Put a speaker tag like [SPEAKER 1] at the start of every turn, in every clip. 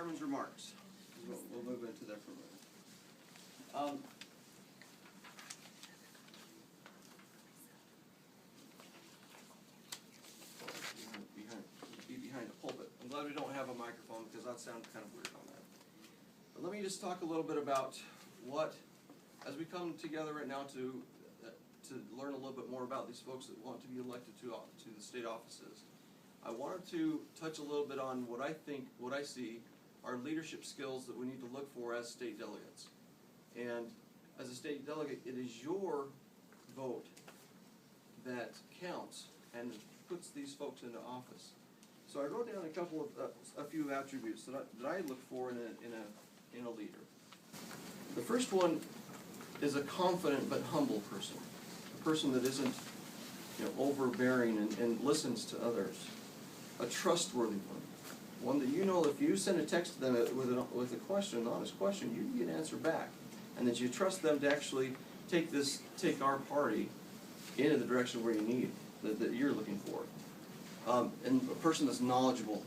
[SPEAKER 1] chairman's remarks. We'll move into that for a minute. Behind the pulpit. I'm glad we don't have a microphone because that sounded kind of weird on that. But let me just talk a little bit about what, as we come together right now to learn a little bit more about these folks that want to be elected to the state offices. I wanted to touch a little bit on what I see are leadership skills that we need to look for as state delegates. And as a state delegate, it is your vote that counts and puts these folks into office. So I wrote down a few attributes that I look for in a leader. The first one is a confident but humble person, a person that isn't overbearing and listens to others, a trustworthy one that if you send a text to them with a question, an honest question, you can get an answer back, and that you trust them to actually take our party into the direction where you need that you're looking for. And a person that's knowledgeable.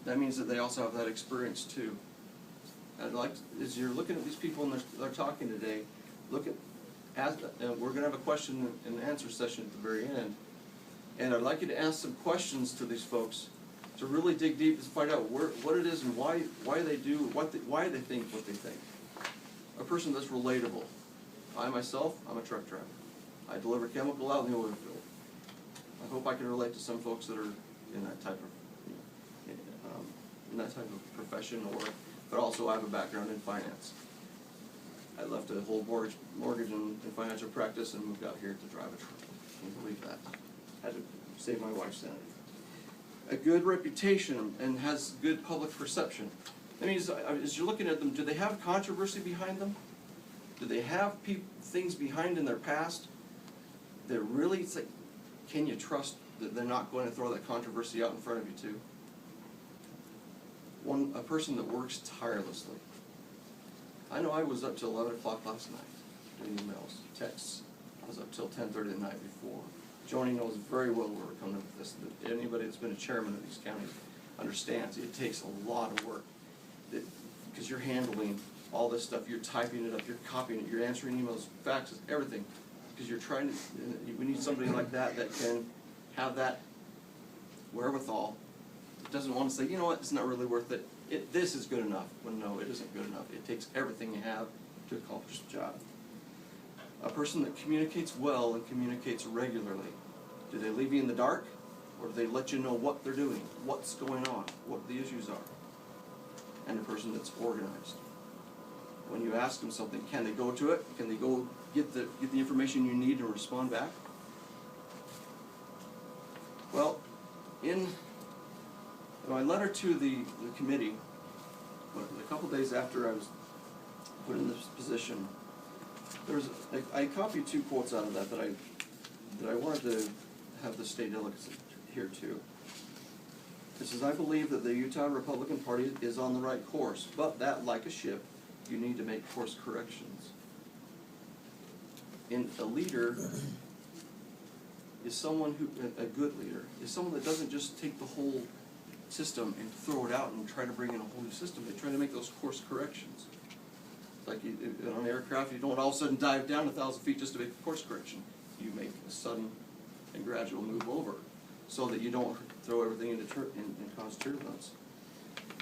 [SPEAKER 1] That means that they also have that experience too. I'd like, as you're looking at these people and they're talking today, we're going to have a question and answer session at the very end. And I'd like you to ask some questions to these folks to really dig deep and find out what it is and why they do why they think what they think. A person that's relatable. I myself, I'm a truck driver. I deliver chemical out in the oil field. I hope I can relate to some folks that are in that type of profession, but also I have a background in finance. I left a whole mortgage and financial practice and moved out here to drive a truck. Can you believe that? Had to save my wife's sanity. A good reputation and has good public perception. That means as you're looking at them, do they have controversy behind them? Do they have things behind in their past that really, it's like, can you trust that they're not going to throw that controversy out in front of you too? A person that works tirelessly. I know I was up till 11 o'clock last night doing emails, texts. I was up till 10:30 the night before. Joni knows very well where we're coming with this. Anybody that's been a chairman of these counties understands it takes a lot of work because you're handling all this stuff. You're typing it up, you're copying it, you're answering emails, faxes, everything. Because you're trying to, we need somebody like that can have that wherewithal. It doesn't want to say, you know what, it's not really worth it. This is good enough. When no, it isn't good enough. It takes everything you have to accomplish the job. A person that communicates well and communicates regularly. Do they leave you in the dark? Or do they let you know what they're doing, what's going on, what the issues are? And a person that's organized. When you ask them something, can they go to it? Can they go get the information you need and respond back? Well, in my letter to the committee, a couple days after I was put in this position, I copied two quotes out of that I wanted to have the state delegates here too. It says, I believe that the Utah Republican Party is on the right course, but that, like a ship, you need to make course corrections. And a leader is someone a good leader, is someone that doesn't just take the whole system and throw it out and try to bring in a whole new system. They try to make those course corrections. Like on an aircraft, you don't all of a sudden dive down 1,000 feet just to make a course correction. You make a sudden and gradual move over so that you don't throw everything and cause turbulence.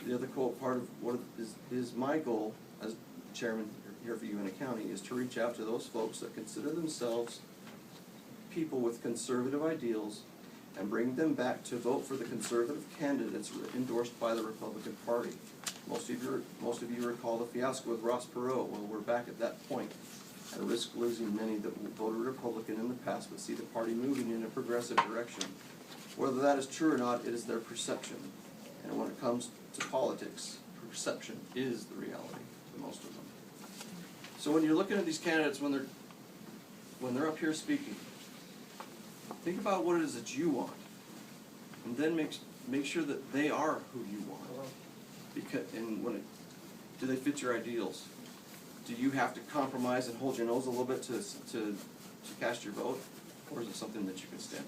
[SPEAKER 1] The other quote, part of what is my goal as chairman here for Uintah County, is to reach out to those folks that consider themselves people with conservative ideals and bring them back to vote for the conservative candidates endorsed by the Republican Party. Most of you recall the fiasco with Ross Perot. Well, we're back at that point, at risk of losing many that voted Republican in the past but see the party moving in a progressive direction. Whether that is true or not, it is their perception. And when it comes to politics, perception is the reality for most of them. So when you're looking at these candidates, when they're up here speaking, think about what it is that you want, and then make sure that they are who you want. Do they fit your ideals? Do you have to compromise and hold your nose a little bit to cast your vote, or is it something that you can stand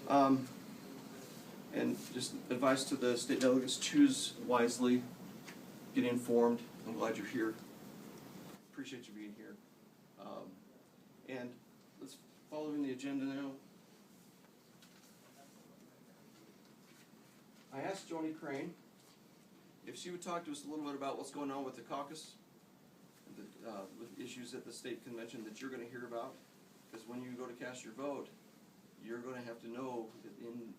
[SPEAKER 1] behind? And just advice to the state delegates, choose wisely, get informed. I'm glad you're here. Appreciate you being here. And let's following the agenda now. I asked Joni Crane if she would talk to us a little bit about what's going on with the caucus, with issues at the state convention that you're going to hear about. Because when you go to cast your vote, you're going to have to know in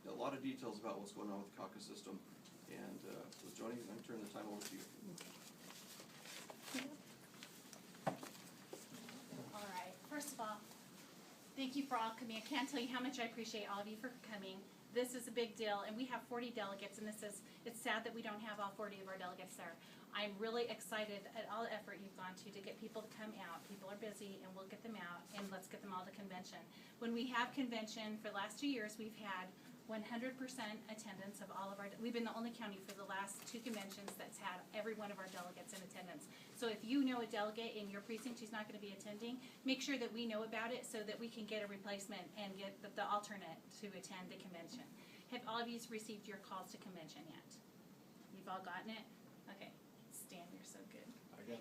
[SPEAKER 1] a lot of details about what's going on with the caucus system. And so Joni, I'm going to turn the time over to you.
[SPEAKER 2] All right. First of all, thank you for all coming. I can't tell you how much I appreciate all of you for coming. This is a big deal, and we have 40 delegates, and it's sad that we don't have all 40 of our delegates there. I'm really excited at all the effort you've gone to get people to come out. People are busy, and we'll get them out, and let's get them all to convention. When we have convention, for the last 2 years, we've had 100% attendance of all of our, we've been the only county for the last 2 conventions that's had every one of our delegates in attendance. So if you know a delegate in your precinct who's not going to be attending, make sure that we know about it so that we can get a replacement and get the alternate to attend the convention. Have all of you received your calls to convention yet? You've all gotten it? Okay. Stan, you're so good.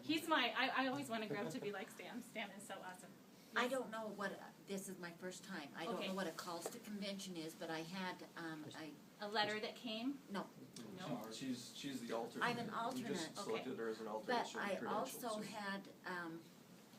[SPEAKER 2] He's I always want to grow up to be like Stan. Stan is so awesome.
[SPEAKER 3] I don't know what, this is my first time. I don't know what a calls to convention is, but I had,
[SPEAKER 2] A letter that came?
[SPEAKER 3] no.
[SPEAKER 2] No.
[SPEAKER 1] She's the alternate.
[SPEAKER 3] I'm an alternate.
[SPEAKER 1] You just selected her as an alternate.
[SPEAKER 3] But
[SPEAKER 1] so
[SPEAKER 3] I
[SPEAKER 1] credentials.
[SPEAKER 3] also had,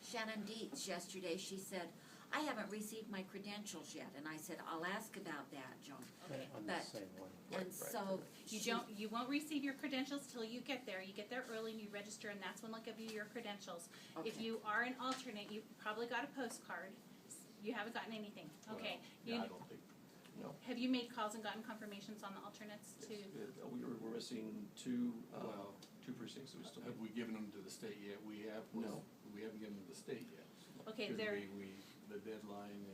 [SPEAKER 3] Shannon Dietz yesterday, she said, I haven't received my credentials yet, and I said, I'll ask about that, Joan.
[SPEAKER 2] Okay.
[SPEAKER 4] On
[SPEAKER 3] But-
[SPEAKER 4] the same one.
[SPEAKER 3] And
[SPEAKER 1] Right.
[SPEAKER 3] so,
[SPEAKER 2] You won't receive your credentials till you get there. You get there early and you register, and that's when they'll give you your credentials. If
[SPEAKER 3] Okay.
[SPEAKER 2] you are an alternate, you probably got a postcard. You haven't gotten anything. Okay.
[SPEAKER 4] Yeah, I don't think.
[SPEAKER 1] No.
[SPEAKER 2] Have you made calls and gotten confirmations on the alternates to?
[SPEAKER 1] We're missing two
[SPEAKER 5] Well,
[SPEAKER 1] two precincts that we still
[SPEAKER 5] Have we given them to the state yet? We have.
[SPEAKER 1] No.
[SPEAKER 5] We haven't given them to the state yet.
[SPEAKER 2] Okay,
[SPEAKER 5] Because
[SPEAKER 2] they're,
[SPEAKER 5] the deadline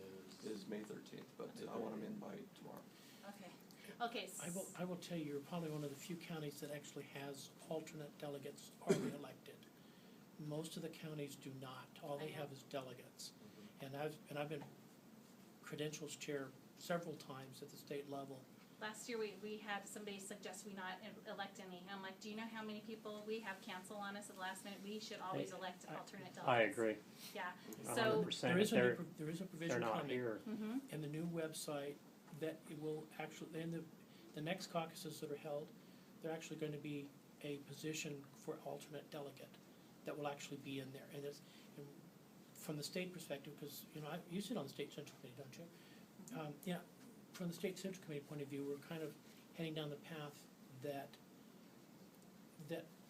[SPEAKER 1] is May 13th, but I want them in by tomorrow.
[SPEAKER 2] okay. Okay.
[SPEAKER 6] I will tell you, you're probably one of the few counties that actually has alternate delegates already elected. Most of the counties do not. All they have is delegates. And I've been credentials chair several times at the state level.
[SPEAKER 2] Last year, we had somebody suggest we not elect any. I'm like, do you know how many people we have cancel on us at the last minute? We should always elect alternate delegates.
[SPEAKER 4] I agree.
[SPEAKER 2] Yeah,
[SPEAKER 4] 100%.
[SPEAKER 2] so.
[SPEAKER 6] There is
[SPEAKER 4] They're
[SPEAKER 6] a provision
[SPEAKER 4] not
[SPEAKER 6] coming
[SPEAKER 4] here.
[SPEAKER 2] Mhm.
[SPEAKER 6] in the new website that it will actually, in the next caucuses that are held, they're actually going to be a position for alternate delegate that will actually be in there. And from the state perspective, because, you sit on the state central committee, don't you? Yeah, from the state central committee point of view, we're kind of heading down the path that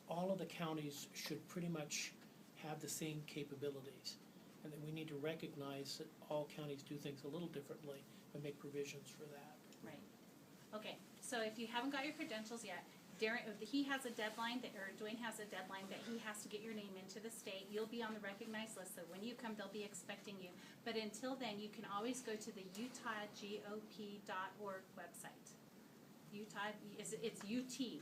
[SPEAKER 6] all of the counties should pretty much have the same capabilities. And that we need to recognize that all counties do things a little differently and make provisions for that.
[SPEAKER 2] Right. Okay, so if you haven't got your credentials yet, he has a deadline, Dwayne has a deadline that he has to get your name into the state. You'll be on the recognized list, so when you come, they'll be expecting you. But until then, you can always go to the UtahGOP.org website. It's UTGOP.org,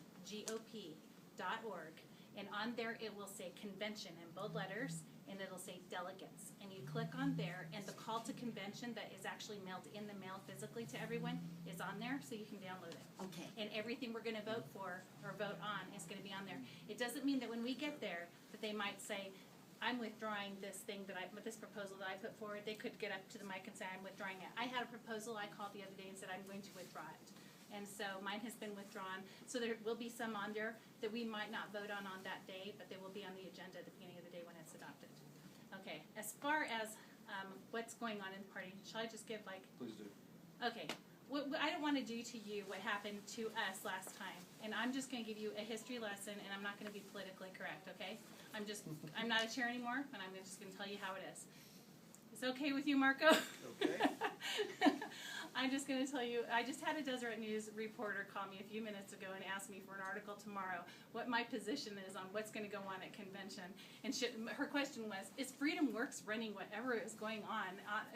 [SPEAKER 2] and on there it will say convention in bold letters, and it'll say delegates. And you click on there, and the call to convention that is actually mailed in the mail physically to everyone is on there, so you can download it.
[SPEAKER 3] okay.
[SPEAKER 2] And everything we're gonna vote for, or vote on, is gonna be on there. It doesn't mean that when we get there, that they might say, I'm withdrawing this this proposal that I put forward. They could get up to the mic and say, I'm withdrawing it. I had a proposal I called the other day and said, I'm going to withdraw it. And so mine has been withdrawn. So there will be some on there that we might not vote on that day, but they will be on the agenda at the beginning of the day when it's adopted. Okay, as far as what's going on in the party, shall I just give
[SPEAKER 1] Please do.
[SPEAKER 2] okay. What I don't want to do to you what happened to us last time, and I'm just going to give you a history lesson, and I'm not going to be politically correct, okay? I'm not a chair anymore, and I'm just going to tell you how it is. Is it okay with you, Marco?
[SPEAKER 1] Okay.
[SPEAKER 2] I'm just going to tell you, I just had a Deseret News reporter call me a few minutes ago and ask me for an article tomorrow what my position is on what's going to go on at convention. And her question was, is Freedom Works running whatever is going on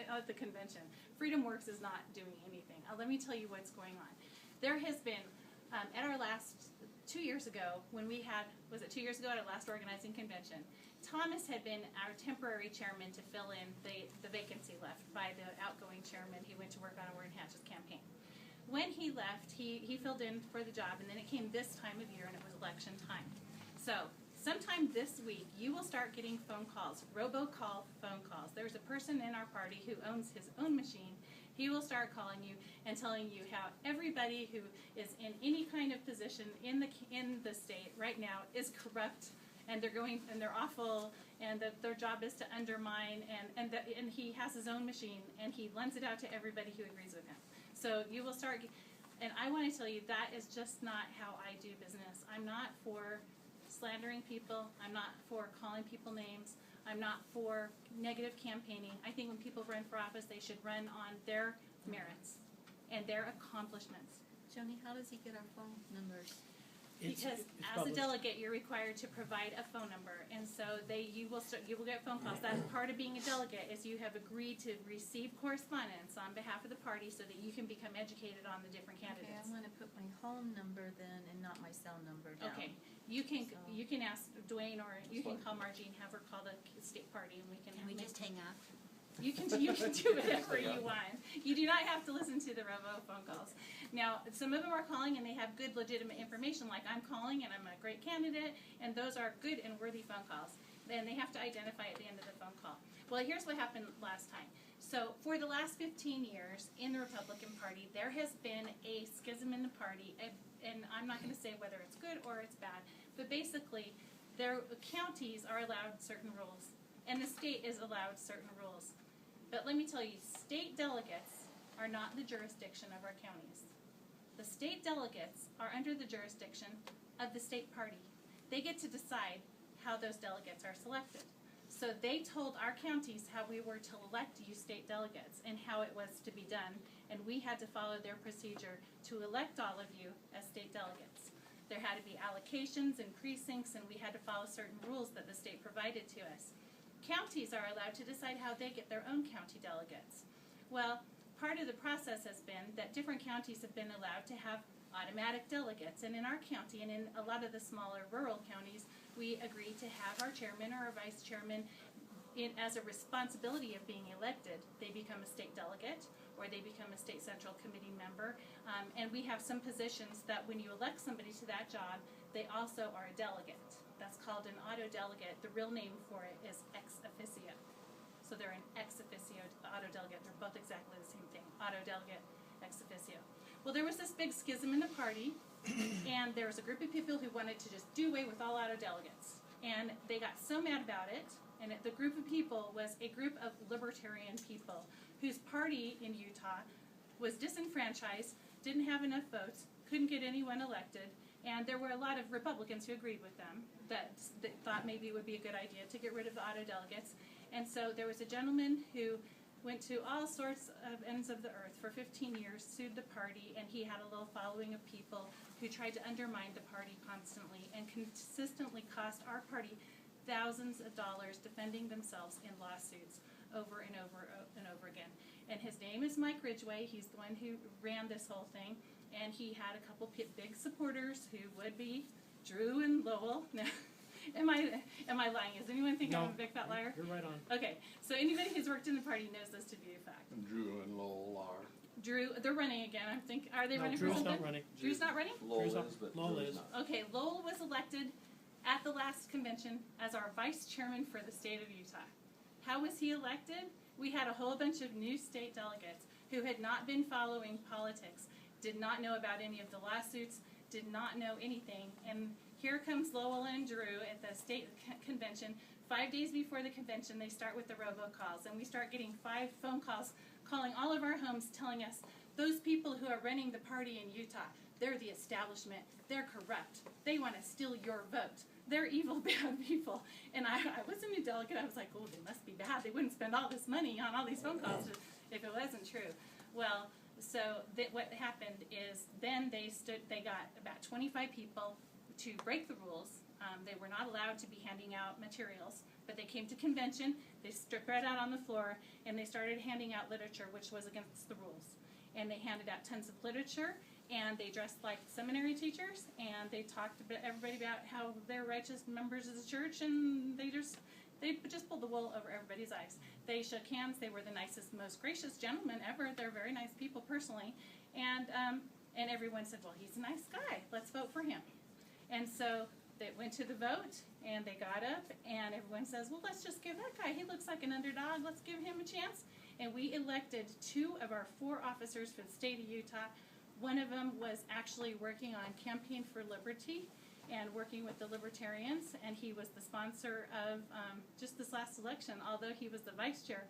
[SPEAKER 2] at the convention? Freedom Works is not doing anything. Let me tell you what's going on. There has been, at our last, 2 years ago, when we had, was it 2 years ago at our last organizing convention, Thomas had been our temporary chairman to fill in the vacancy left by the outgoing chairman who went to work on Warren Hatch's campaign. When he left, he filled in for the job, and then it came this time of year, and it was election time. So sometime this week, you will start getting phone calls, robocall phone calls. There's a person in our party who owns his own machine. He will start calling you and telling you how everybody who is in any kind of position in the state right now is corrupt, and they're awful, and that their job is to undermine, and he has his own machine, and he lends it out to everybody who agrees with him. So you will start, and I want to tell you that is just not how I do business. I'm not for slandering people. I'm not for calling people names. I'm not for negative campaigning. I think when people run for office, they should run on their merits and their accomplishments.
[SPEAKER 3] Joni, how does he get our phone numbers?
[SPEAKER 2] Because
[SPEAKER 6] It's
[SPEAKER 2] as a
[SPEAKER 6] published.
[SPEAKER 2] delegate, you're required to provide a phone number, and so you will get phone calls. That's part of being a delegate, is you have agreed to receive correspondence on behalf of the party so that you can become educated on the different
[SPEAKER 4] Okay,
[SPEAKER 2] candidates.
[SPEAKER 4] I wanna put my home number then and not my cell number down.
[SPEAKER 2] Okay, you can
[SPEAKER 4] So-
[SPEAKER 2] ask Dwayne, or you can call Margie and have her call the state party, and we can.
[SPEAKER 3] Can we just hang up?
[SPEAKER 2] You can do whatever you want. You do not have to listen to the robo phone calls. Now, some of them are calling and they have good, legitimate information, like I'm calling and I'm a great candidate, and those are good and worthy phone calls. Then they have to identify at the end of the phone call. Well, here's what happened last time. So, for the last 15 years in the Republican Party, there has been a schism in the party, and I'm not going to say whether it's good or it's bad, but basically, their counties are allowed certain rules, and the state is allowed certain rules. But let me tell you, state delegates are not the jurisdiction of our counties. The state delegates are under the jurisdiction of the state party. They get to decide how those delegates are selected. So they told our counties how we were to elect you state delegates and how it was to be done, and we had to follow their procedure to elect all of you as state delegates. There had to be allocations and precincts, and we had to follow certain rules that the state provided to us. Counties are allowed to decide how they get their own county delegates. Well, part of the process has been that different counties have been allowed to have automatic delegates, and in our county and in a lot of the smaller rural counties, we agreed to have our chairman or our vice chairman as a responsibility of being elected. They become a state delegate or they become a state central committee member, and we have some positions that when you elect somebody to that job, they also are a delegate. That's called an auto delegate. The real name for it is ex officio. So they're an ex officio auto delegate. They're both exactly the same thing. Auto delegate, ex officio. Well, there was this big schism in the party, and there was a group of people who wanted to just do away with all auto delegates. And they got so mad about it, and the group of people was a group of libertarian people whose party in Utah was disenfranchised, didn't have enough votes, couldn't get anyone elected, and there were a lot of Republicans who agreed with them that thought maybe it would be a good idea to get rid of the auto delegates. And so there was a gentleman who went to all sorts of ends of the earth for 15 years, sued the party, and he had a little following of people who tried to undermine the party constantly and consistently cost our party thousands of dollars defending themselves in lawsuits over and over and over again. And his name is Mike Ridgway. He's the one who ran this whole thing, and he had a couple big supporters who would be Drew and Lowell. Now, am I lying? Does anyone think I'm a big fat liar?
[SPEAKER 6] You're right on.
[SPEAKER 2] Okay, so anybody who's worked in the party knows this to be a fact.
[SPEAKER 5] Drew and Lowell are.
[SPEAKER 2] Drew, they're running again. Are they
[SPEAKER 6] No,
[SPEAKER 2] running
[SPEAKER 6] Drew's
[SPEAKER 2] for something?
[SPEAKER 6] not running.
[SPEAKER 2] Drew's not running?
[SPEAKER 5] Lowell
[SPEAKER 6] Drew's not-
[SPEAKER 5] is, but
[SPEAKER 6] Lowell
[SPEAKER 5] Drew's
[SPEAKER 6] is.
[SPEAKER 5] not.
[SPEAKER 2] Okay, Lowell was elected at the last convention as our vice chairman for the state of Utah. How was he elected? We had a whole bunch of new state delegates who had not been following politics, did not know about any of the lawsuits, did not know anything, and here comes Lowell and Drew at the state convention. 5 days before the convention, they start with the robocalls, and we start getting 5 phone calls calling all of our homes telling us, those people who are running the party in Utah, they're the establishment, they're corrupt, they want to steal your vote, they're evil, bad people. And I was a new delegate, I was like, oh, they must be bad, they wouldn't spend all this money on all these phone calls if it wasn't true. Well, so what happened is then they got about 25 people to break the rules. They were not allowed to be handing out materials, but they came to convention, they spread out on the floor, and they started handing out literature, which was against the rules. And they handed out tons of literature, and they dressed like seminary teachers, and they talked to everybody about how they're righteous members of the church, and they just pulled the wool over everybody's eyes. They shook hands. They were the nicest, most gracious gentlemen ever. They're very nice people personally. And everyone said, well, he's a nice guy. Let's vote for him. And so they went to the vote, and they got up, and everyone says, well, let's just give that guy, he looks like an underdog, let's give him a chance. And we elected 2 of our 4 officers for the state of Utah. One of them was actually working on Campaign for Liberty and working with the Libertarians, and he was the sponsor of just this last election, although he was the vice chair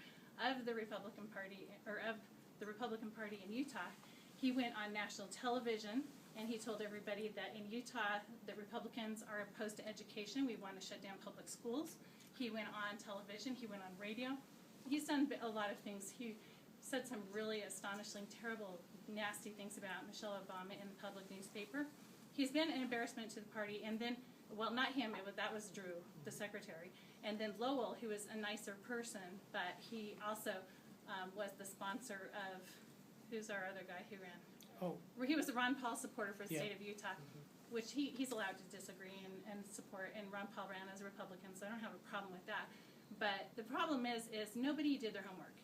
[SPEAKER 2] of the Republican Party, or of the Republican Party in Utah. He went on national television, and he told everybody that in Utah, the Republicans are opposed to education. We want to shut down public schools. He went on television. He went on radio. He's done a lot of things. He said some really astonishing, terrible, nasty things about Michelle Obama in the public newspaper. He's been an embarrassment to the party. And then, well, not him. That was Drew, the secretary. And then Lowell, who was a nicer person, but he also was the sponsor of, who's our other guy who ran?
[SPEAKER 6] Oh,
[SPEAKER 2] He was a Ron Paul supporter for the
[SPEAKER 6] Yeah.
[SPEAKER 2] state of Utah, which he's allowed to disagree and support, and Ron Paul ran as a Republican, so I don't have a problem with that. But the problem is nobody did their homework.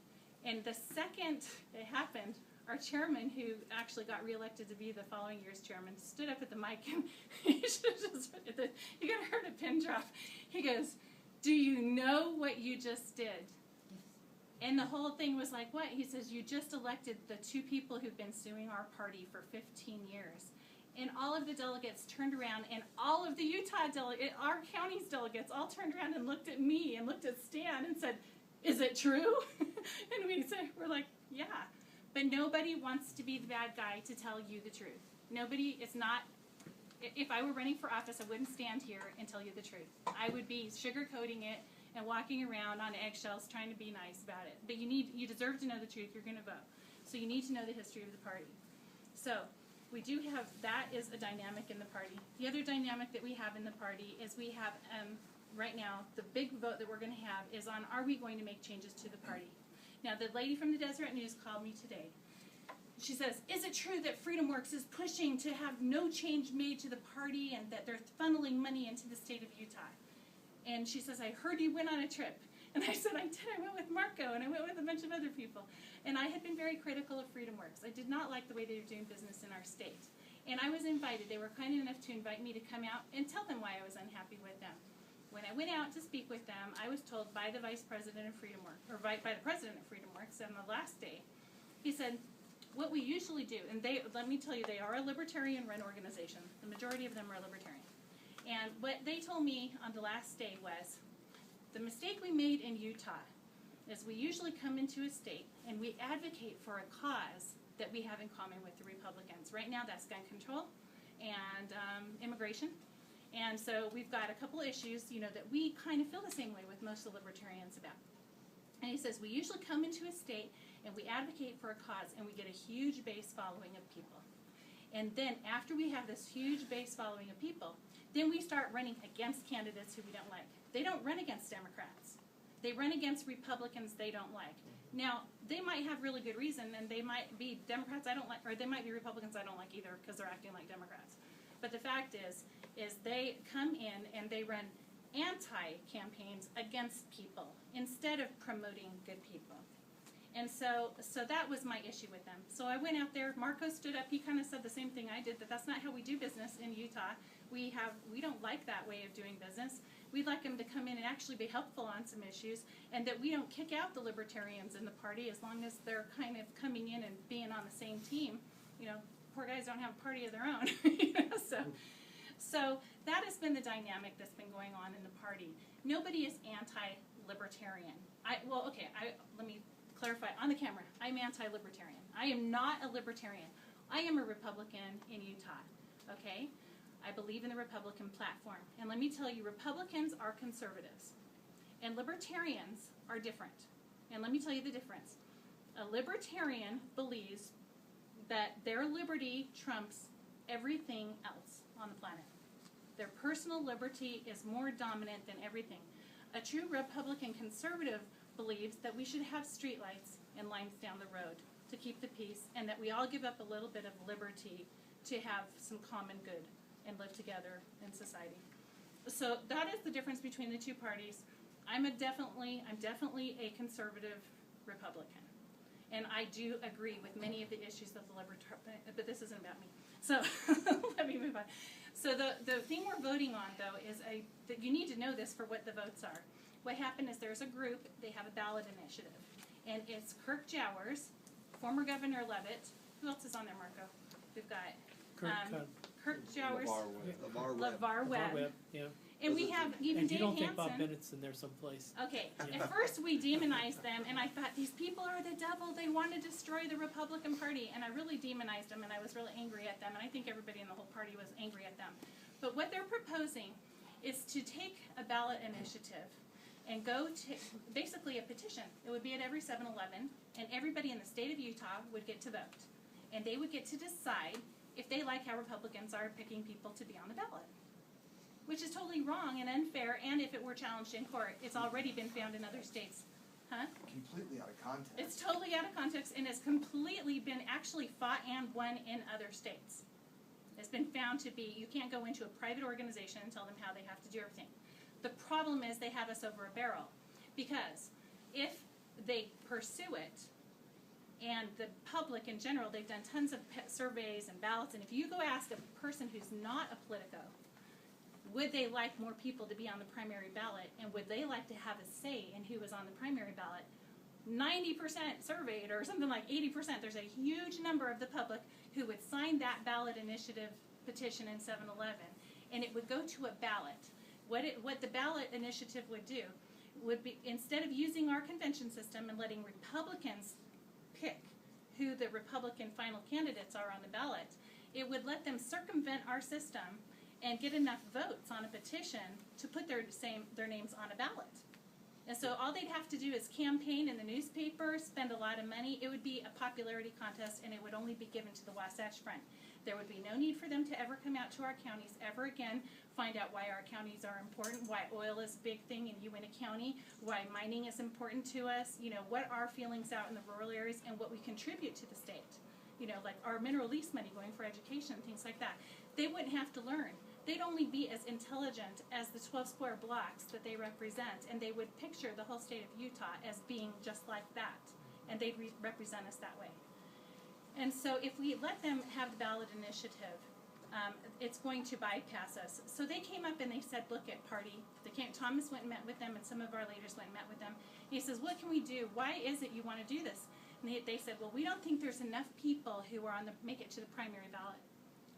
[SPEAKER 2] And the second it happened, our chairman, who actually got reelected to be the following year's chairman, stood up at the mic, and he could have heard a pin drop. He goes, do you know what you just did? And the whole thing was like, what? He says, you just elected the 2 people who've been suing our party for 15 years. And all of the delegates turned around, and all of the Utah delegates, our county's delegates, all turned around and looked at me and looked at Stan and said, is it true? And we're like, yeah. But nobody wants to be the bad guy to tell you the truth. Nobody, it's not, if I were running for office, I wouldn't stand here and tell you the truth. I would be sugarcoating it and walking around on eggshells trying to be nice about it. But you deserve to know the truth. You're going to vote. So you need to know the history of the party. So we do have, that is a dynamic in the party. The other dynamic that we have in the party is we have, right now, the big vote that we're going to have is on, are we going to make changes to the party? Now, the lady from the Deseret News called me today. She says, is it true that FreedomWorks is pushing to have no change made to the party and that they're funneling money into the state of Utah? And she says, I heard you went on a trip. And I said, I did. I went with Marco, and I went with a bunch of other people. And I had been very critical of FreedomWorks. I did not like the way they were doing business in our state. And I was invited. They were kind enough to invite me to come out and tell them why I was unhappy with them. When I went out to speak with them, I was told by the vice president of FreedomWorks, or by the president of FreedomWorks on the last day, he said, what we usually do, and let me tell you, they are a libertarian-run organization. The majority of them are libertarian. And what they told me on the last day was, the mistake we made in Utah is we usually come into a state and we advocate for a cause that we have in common with the Republicans. Right now that's gun control and immigration. And so we've got a couple issues, that we kind of feel the same way with most of the libertarians about. And he says, we usually come into a state and we advocate for a cause and we get a huge base following of people. And then after we have this huge base following of people, then we start running against candidates who we don't like. They don't run against Democrats. They run against Republicans they don't like. Now, they might have really good reason, and they might be Democrats I don't like, or they might be Republicans I don't like either because they're acting like Democrats. But the fact is they come in and they run anti-campaigns against people instead of promoting good people. And so that was my issue with them. So I went out there. Marco stood up. He kind of said the same thing I did, that that's not how we do business in Utah. We don't like that way of doing business. We'd like them to come in and actually be helpful on some issues, and that we don't kick out the libertarians in the party as long as they're kind of coming in and being on the same team. Poor guys don't have a party of their own. So that has been the dynamic that's been going on in the party. Nobody is anti-libertarian. Let me clarify on the camera. I'm anti-libertarian. I am not a libertarian. I am a Republican in Utah, okay? I believe in the Republican platform. And let me tell you, Republicans are conservatives. And libertarians are different. And let me tell you the difference. A libertarian believes that their liberty trumps everything else on the planet. Their personal liberty is more dominant than everything. A true Republican conservative believes that we should have streetlights and lines down the road to keep the peace, and that we all give up a little bit of liberty to have some common good and live together in society. So that is the difference between the two parties. I'm definitely a conservative Republican. And I do agree with many of the issues that the Libertarian, but this isn't about me. So let me move on. So the thing we're voting on, though, is that you need to know this for what the votes are. What happened is there's a group, they have a ballot initiative. And it's Kirk Jowers, former Governor Levitt. Who else is on there, Marco? We've got Kirk Jowers, LeVar Webb.
[SPEAKER 6] Yeah.
[SPEAKER 2] And we have even
[SPEAKER 6] And you
[SPEAKER 2] Dave
[SPEAKER 6] don't think Bob
[SPEAKER 2] Hansen.
[SPEAKER 6] Bennett's in there someplace.
[SPEAKER 2] Okay, at first we demonized them, and I thought, these people are the devil, they want to destroy the Republican Party, and I really demonized them, and I was really angry at them, and I think everybody in the whole party was angry at them. But what they're proposing is to take a ballot initiative and go to, basically a petition. It would be at every 7-Eleven, and everybody in the state of Utah would get to vote. And they would get to decide if they like how Republicans are picking people to be on the ballot. Which is totally wrong and unfair, and if it were challenged in court, it's already been found in other states. Huh?
[SPEAKER 7] Completely out of context.
[SPEAKER 2] It's totally out of context, and it's completely been actually fought and won in other states. It's been found to be, you can't go into a private organization and tell them how they have to do everything. The problem is they have us over a barrel, because if they pursue it, and the public in general, they've done tons of surveys and ballots, and if you go ask a person who's not a Politico, would they like more people to be on the primary ballot, and would they like to have a say in who was on the primary ballot? 90% surveyed, or something like 80%. There's a huge number of the public who would sign that ballot initiative petition in 7-Eleven, and it would go to a ballot. What the ballot initiative would do would be, instead of using our convention system and letting Republicans pick who the Republican final candidates are on the ballot, it would let them circumvent our system and get enough votes on a petition to put their names on a ballot. And so all they'd have to do is campaign in the newspaper, spend a lot of money. It would be a popularity contest, and it would only be given to the Wasatch Front. There would be no need for them to ever come out to our counties ever again, find out why our counties are important, why oil is a big thing in Uintah County, why mining is important to us, what our feelings out in the rural areas, and what we contribute to the state. Like our mineral lease money going for education, things like that. They wouldn't have to learn. They'd only be as intelligent as the 12 square blocks that they represent, and they would picture the whole state of Utah as being just like that, and they'd represent us that way. And so if we let them have the ballot initiative, it's going to bypass us. So they came up and they said, look at party. Thomas went and met with them, and some of our leaders went and met with them. He says, what can we do? Why is it you want to do this? And they said, well, we don't think there's enough people who are make it to the primary ballot.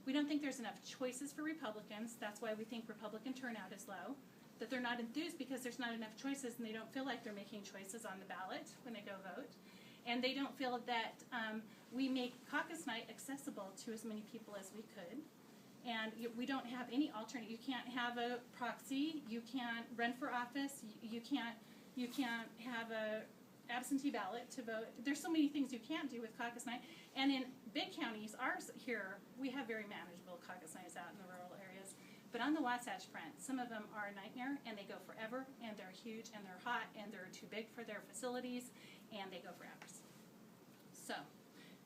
[SPEAKER 2] We don't think there's enough choices for Republicans. That's why we think Republican turnout is low. That they're not enthused because there's not enough choices, and they don't feel like they're making choices on the ballot when they go vote. And they don't feel that we make caucus night accessible to as many people as we could. And we don't have any alternate. You can't have a proxy. You can't run for office. You can't have a absentee ballot to vote. There's so many things you can't do with caucus night. And in big counties, ours here, we have very manageable caucus nights out in the rural areas. But on the Wasatch Front, some of them are a nightmare, and they go forever, and they're huge, and they're hot, and they're too big for their facilities, and they go for hours. So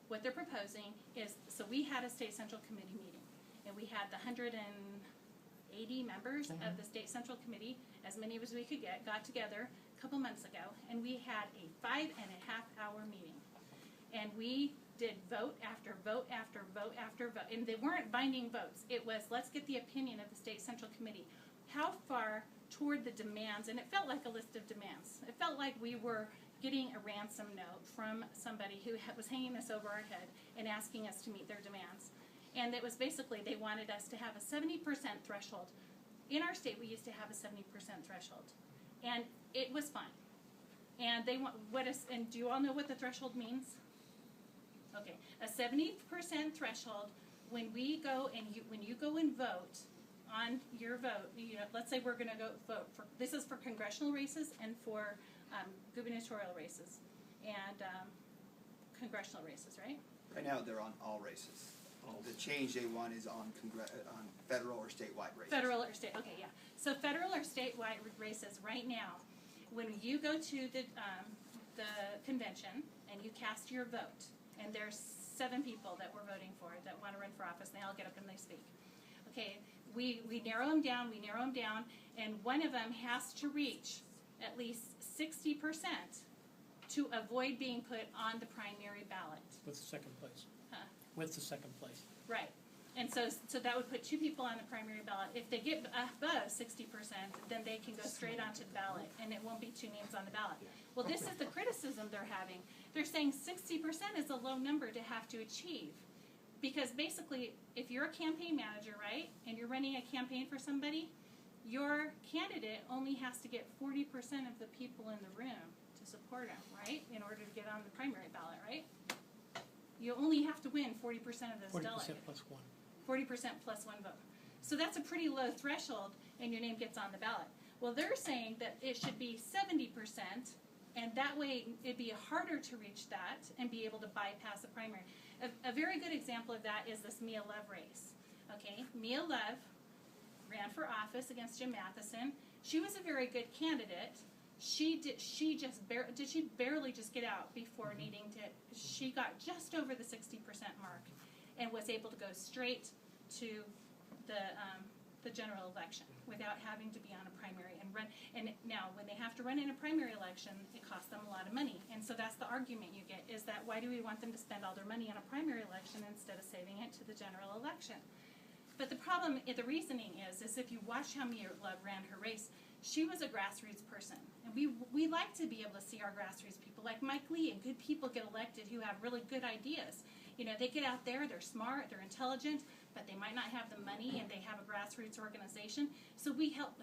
[SPEAKER 2] what they're proposing is, so we had a state central committee meeting, and we had the 180 members of the state central committee, as many as we could get, got together a couple months ago, and we had a 5.5-hour meeting. And we did vote after vote after vote after vote, and they weren't binding votes. It was, let's get the opinion of the state central committee. How far toward the demands, and it felt like a list of demands. It felt like we were getting a ransom note from somebody who was hanging this over our head and asking us to meet their demands. And it was basically, they wanted us to have a 70% threshold. In our state, we used to have a 70% threshold. And it was fine. And they want, and do you all know what the threshold means? Okay, a 70% threshold, when we go and when you go and vote on your vote, let's say we're going to go vote for, this is for congressional races and for gubernatorial races and congressional races, right?
[SPEAKER 7] Right now, they're on all races. The change they want is on federal or statewide races.
[SPEAKER 2] Federal or state, okay, yeah. So federal or statewide races right now, when you go to the convention and you cast your vote, and there's 7 people that we're voting for that want to run for office, and they all get up and they speak. Okay, we narrow them down, and one of them has to reach at least 60% to avoid being put on the primary ballot.
[SPEAKER 6] With the second place.
[SPEAKER 2] Huh.
[SPEAKER 6] With the second place.
[SPEAKER 2] Right. And so that would put 2 people on the primary ballot. If they get above 60%, then they can go straight onto the ballot, and it won't be 2 names on the ballot. Well, this is the criticism they're having. They're saying 60% is a low number to have to achieve. Because basically, if you're a campaign manager, right, and you're running a campaign for somebody, your candidate only has to get 40% of the people in the room to support him, right, in order to get on the primary ballot, right? You only have to win 40% of those
[SPEAKER 6] 40%
[SPEAKER 2] delegates.
[SPEAKER 6] plus 1.
[SPEAKER 2] 40% plus 1 vote. So that's a pretty low threshold, and your name gets on the ballot. Well, they're saying that it should be 70%, and that way it'd be harder to reach that and be able to bypass the primary. A very good example of that is this Mia Love race. Okay, Mia Love ran for office against Jim Matheson. She was a very good candidate. She barely just get out before needing to. She got just over the 60% mark, and was able to go straight to the general election without having to be on a primary and run. And now, when they have to run in a primary election, it costs them a lot of money. And so that's the argument you get, is that why do we want them to spend all their money on a primary election instead of saving it to the general election? But the problem, the reasoning is if you watch how Mia Love ran her race, she was a grassroots person. And we like to be able to see our grassroots people like Mike Lee and good people get elected who have really good ideas. You know, they get out there, they're smart, they're intelligent, but they might not have the money, and they have a grassroots organization. So we help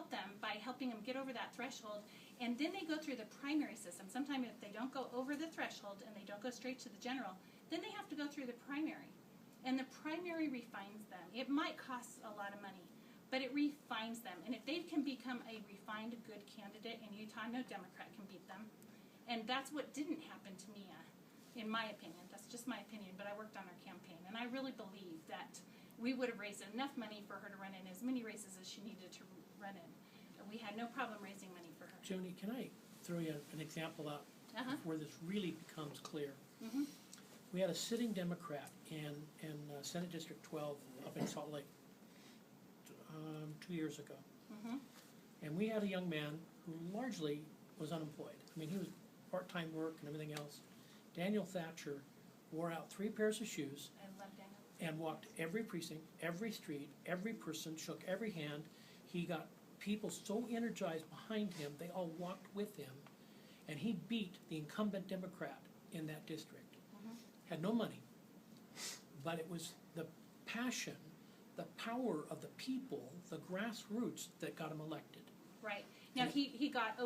[SPEAKER 2] them by helping them get over that threshold, and then they go through the primary system. Sometimes if they don't go over the threshold and they don't go straight to the general, then they have to go through the primary. And the primary refines them. It might cost a lot of money, but it refines them. And if they can become a refined, good candidate in Utah, no Democrat can beat them. And that's what didn't happen to Mia, in my opinion. That's just my opinion, but I worked on her campaign. And I really believe that we would have raised enough money for her to run in as many races as she needed to run in. We had no problem raising money for her.
[SPEAKER 6] Joni, can I throw you an example out where this really becomes clear?
[SPEAKER 2] Mm-hmm.
[SPEAKER 6] We had a sitting Democrat in Senate District 12 up in Salt Lake 2 years ago.
[SPEAKER 2] Mm-hmm.
[SPEAKER 6] And we had a young man who largely was unemployed. I mean, he was part-time work and everything else. Daniel Thatcher wore out 3 pairs of shoes
[SPEAKER 2] I love Daniel.
[SPEAKER 6] and walked every precinct, every street, every person, shook every hand. He got people so energized behind him, they all walked with him. And he beat the incumbent Democrat in that district. Had no money, but it was the passion, the power of the people, the grassroots that got him elected.
[SPEAKER 2] Right. Now he got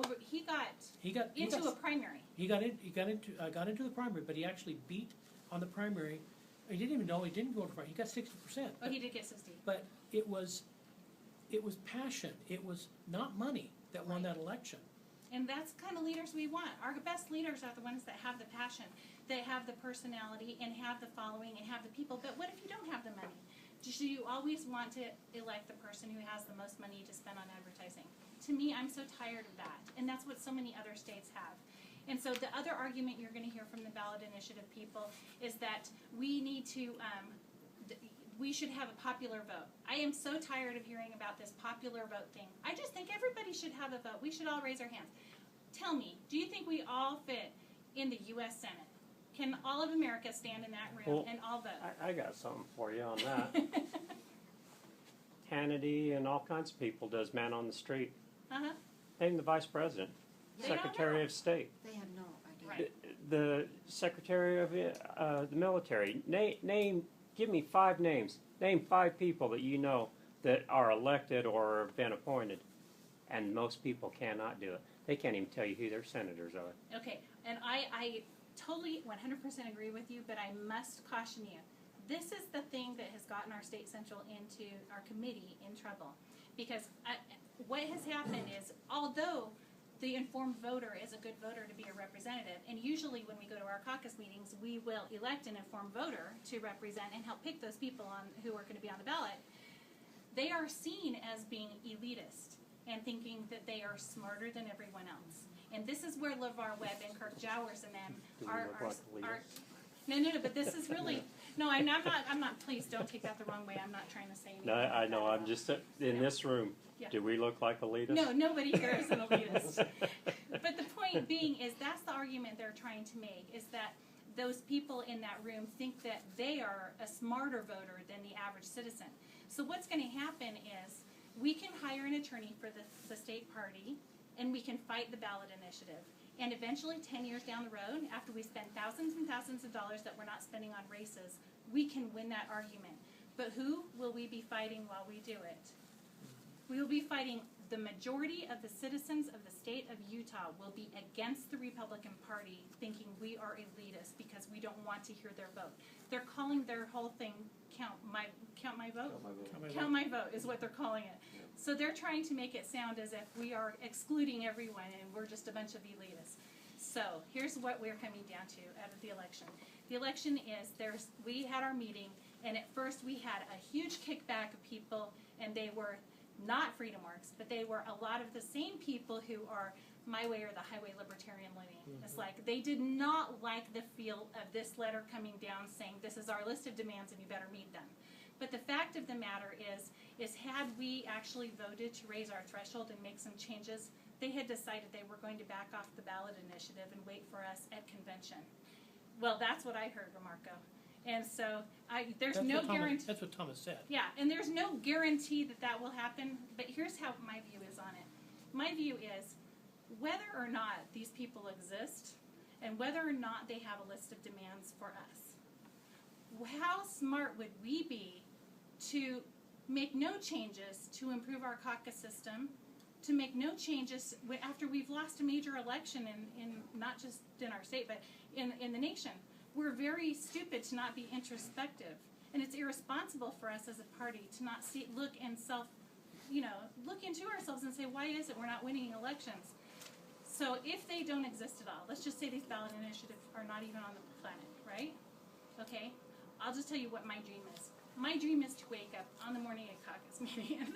[SPEAKER 2] into a primary.
[SPEAKER 6] He got into the primary, but he actually beat on the primary. He didn't even know he didn't go to primary. He got 60%.
[SPEAKER 2] Oh, he did get 60.
[SPEAKER 6] But it was passion. It was not money that won that election.
[SPEAKER 2] And that's the kind of leaders we want. Our best leaders are the ones that have the passion, that have the personality, and have the following, and have the people. But what if you don't have the money? Do you always want to elect the person who has the most money to spend on advertising? To me, I'm so tired of that. And that's what so many other states have. And so the other argument you're going to hear from the ballot initiative people is that we need to, we should have a popular vote. I am so tired of hearing about this popular vote thing. I just think everybody should have a vote. We should all raise our hands. Tell me, do you think we all fit in the U.S. Senate? Can all of America stand in that room and all vote?
[SPEAKER 8] I got something for you on that. Hannity and all kinds of people does man on the street.
[SPEAKER 2] Uh-huh.
[SPEAKER 8] Name the vice president,
[SPEAKER 2] They don't
[SPEAKER 8] secretary
[SPEAKER 2] know.
[SPEAKER 8] of state,
[SPEAKER 3] They have no idea.
[SPEAKER 2] Right.
[SPEAKER 8] the secretary of the military. Name, give me 5 names. Name 5 people that you know that are elected or have been appointed, and most people cannot do it. They can't even tell you who their senators are.
[SPEAKER 2] Okay, and I totally 100% agree with you, but I must caution you. This is the thing that has gotten our state central into our committee in trouble. Because what has happened is, although the informed voter is a good voter to be a representative, and usually when we go to our caucus meetings, we will elect an informed voter to represent and help pick those people on who are going to be on the ballot, they are seen as being elitist and thinking that they are smarter than everyone else. And this is where LeVar Webb and Kirk Jowers and them
[SPEAKER 8] Do we
[SPEAKER 2] are
[SPEAKER 8] look like
[SPEAKER 2] no, but this is really, no, I'm not, please don't take that the wrong way. I'm not trying to say anything.
[SPEAKER 8] No, I
[SPEAKER 2] like
[SPEAKER 8] know.
[SPEAKER 2] that at
[SPEAKER 8] I'm
[SPEAKER 2] all.
[SPEAKER 8] just in this room.
[SPEAKER 2] Yeah.
[SPEAKER 8] Do we look like elitists?
[SPEAKER 2] No, nobody here is an elitist. But the point point being is that's the argument they're trying to make, is that those people in that room think that they are a smarter voter than the average citizen. So what's going to happen is we can hire an attorney for the state party, and we can fight the ballot initiative. And eventually, 10 years down the road, after we spend thousands and thousands of dollars that we're not spending on races, we can win that argument. But who will we be fighting while we do it? We will be fighting the majority of the citizens of the state of Utah will be against the Republican Party, thinking we are elitist because we don't want to hear their vote. They're calling their whole thing count my vote? Count my vote is what they're calling it.
[SPEAKER 1] Yeah.
[SPEAKER 2] So they're trying to make it sound as if we are excluding everyone and we're just a bunch of elitists. So here's what we're coming down to out of the election. The election is we had our meeting, and at first we had a huge kickback of people, and they were not freedom works, but they were a lot of the same people who are my way or the highway libertarian leaning. It's like they did not like the feel of this letter coming down saying this is our list of demands and you better meet them. But the fact of the matter is had we actually voted to raise our threshold and make some changes, they had decided they were going to back off the ballot initiative and wait for us at convention. Well, that's what I heard, Marco. And so there's no guarantee.
[SPEAKER 6] That's what Thomas said.
[SPEAKER 2] Yeah, and there's no guarantee that that will happen, but here's how my view is on it. My view is whether or not these people exist and whether or not they have a list of demands for us, how smart would we be to make no changes to improve our caucus system, to make no changes after we've lost a major election in not just in our state, but in the nation? We're very stupid to not be introspective, and it's irresponsible for us as a party to not look into ourselves and say, why is it we're not winning elections? So if they don't exist at all, let's just say these ballot initiatives are not even on the planet, right? Okay, I'll just tell you what my dream is. My dream is to wake up on the morning of caucus meeting, and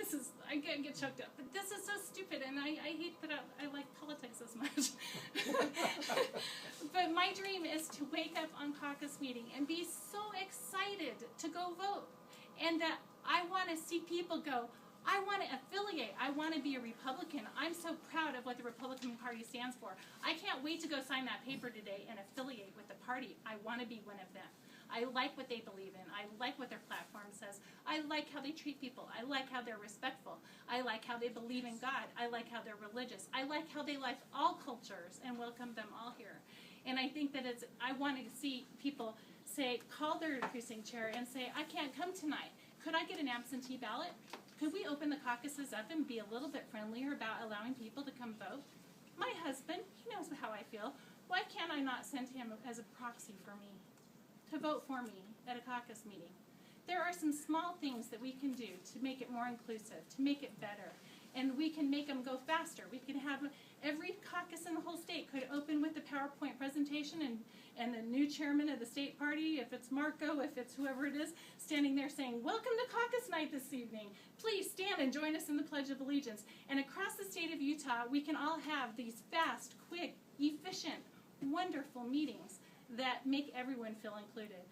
[SPEAKER 2] I get choked up, but this is so stupid, and I hate that I like politics as much. But my dream is to wake up on caucus meeting and be so excited to go vote, and that I want to see people go, I want to affiliate. I want to be a Republican. I'm so proud of what the Republican Party stands for. I can't wait to go sign that paper today and affiliate with the party. I want to be one of them. I like what they believe in. I like what their platform says. I like how they treat people. I like how they're respectful. I like how they believe in God. I like how they're religious. I like how they like all cultures and welcome them all here. And I think that I wanted to see people call their precinct chair and say, I can't come tonight. Could I get an absentee ballot? Could we open the caucuses up and be a little bit friendlier about allowing people to come vote? My husband, he knows how I feel. Why can't I not send him as a proxy for me to vote for me at a caucus meeting? There are some small things that we can do to make it more inclusive, to make it better. And we can make them go faster. We can have every caucus in the whole state could open with a PowerPoint presentation, and the new chairman of the state party, if it's Marco, if it's whoever it is, standing there saying, welcome to caucus night this evening. Please stand and join us in the Pledge of Allegiance. And across the state of Utah, we can all have these fast, quick, efficient, wonderful meetings that make everyone feel included.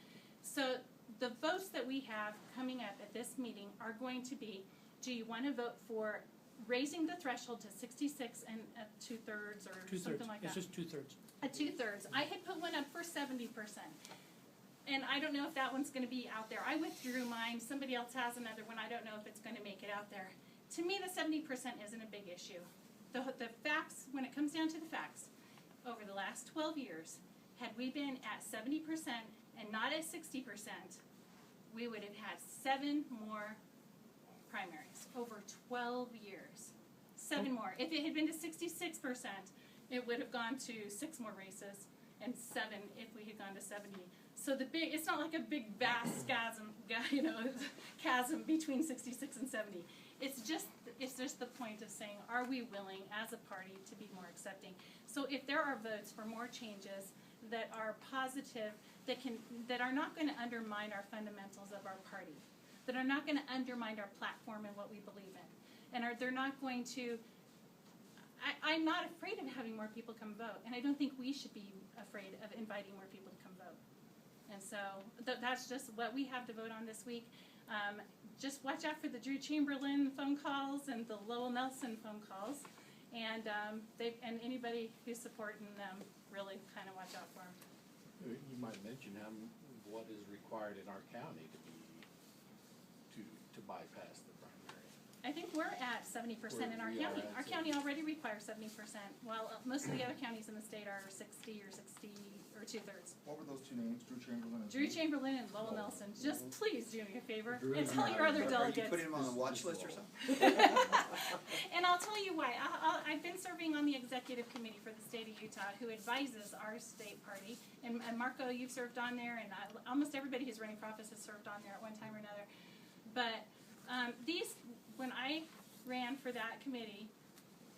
[SPEAKER 2] So the votes that we have coming up at this meeting are going to be, do you want to vote for raising the threshold to 66 and 2/3 or something like that?
[SPEAKER 6] It's just 2/3.
[SPEAKER 2] 2/3. I had put one up for 70%. And I don't know if that one's going to be out there. I withdrew mine. Somebody else has another one. I don't know if it's going to make it out there. To me, the 70% isn't a big issue. The facts, when it comes down to the facts, over the last 12 years, had we been at 70% and not at 60%, we would have had 7 more primaries over 12 years. 7 more. If it had been to 66%, it would have gone to 6 more races, and 7 if we had gone to 70. So it's not like a big vast chasm between 66 and 70. It's just the point of saying, are we willing as a party to be more accepting? So if there are votes for more changes that are positive, that are not going to undermine our fundamentals of our party, that are not going to undermine our platform and what we believe in, and they're not going to. I'm not afraid of having more people come vote, and I don't think we should be afraid of inviting more people to come vote. And so that's just what we have to vote on this week. Just watch out for the Drew Chamberlain phone calls and the Lowell Nelson phone calls. And and anybody who's supporting them, really kind of watch out for them.
[SPEAKER 5] You might mention what is required in our county to bypass the primary.
[SPEAKER 2] I think we're at 70% in our
[SPEAKER 5] We are
[SPEAKER 2] county.
[SPEAKER 5] at
[SPEAKER 2] Our county already requires 70%, while most of the other counties in the state are 60 or 2/3.
[SPEAKER 9] What were those two names, Drew Chamberlain and?
[SPEAKER 2] Drew Chamberlain and Lowell Nelson, just please do me a favor
[SPEAKER 5] Drew
[SPEAKER 2] and
[SPEAKER 5] is
[SPEAKER 2] tell
[SPEAKER 5] not
[SPEAKER 2] your other
[SPEAKER 5] in.
[SPEAKER 7] Are you
[SPEAKER 2] delegates.
[SPEAKER 7] putting him on the watch list or something?
[SPEAKER 2] And I'll tell you why. I've been serving on the executive committee for the state of Utah, who advises our state party. And Marco, you've served on there, and almost everybody who's running for office has served on there at one time or another. But when I ran for that committee,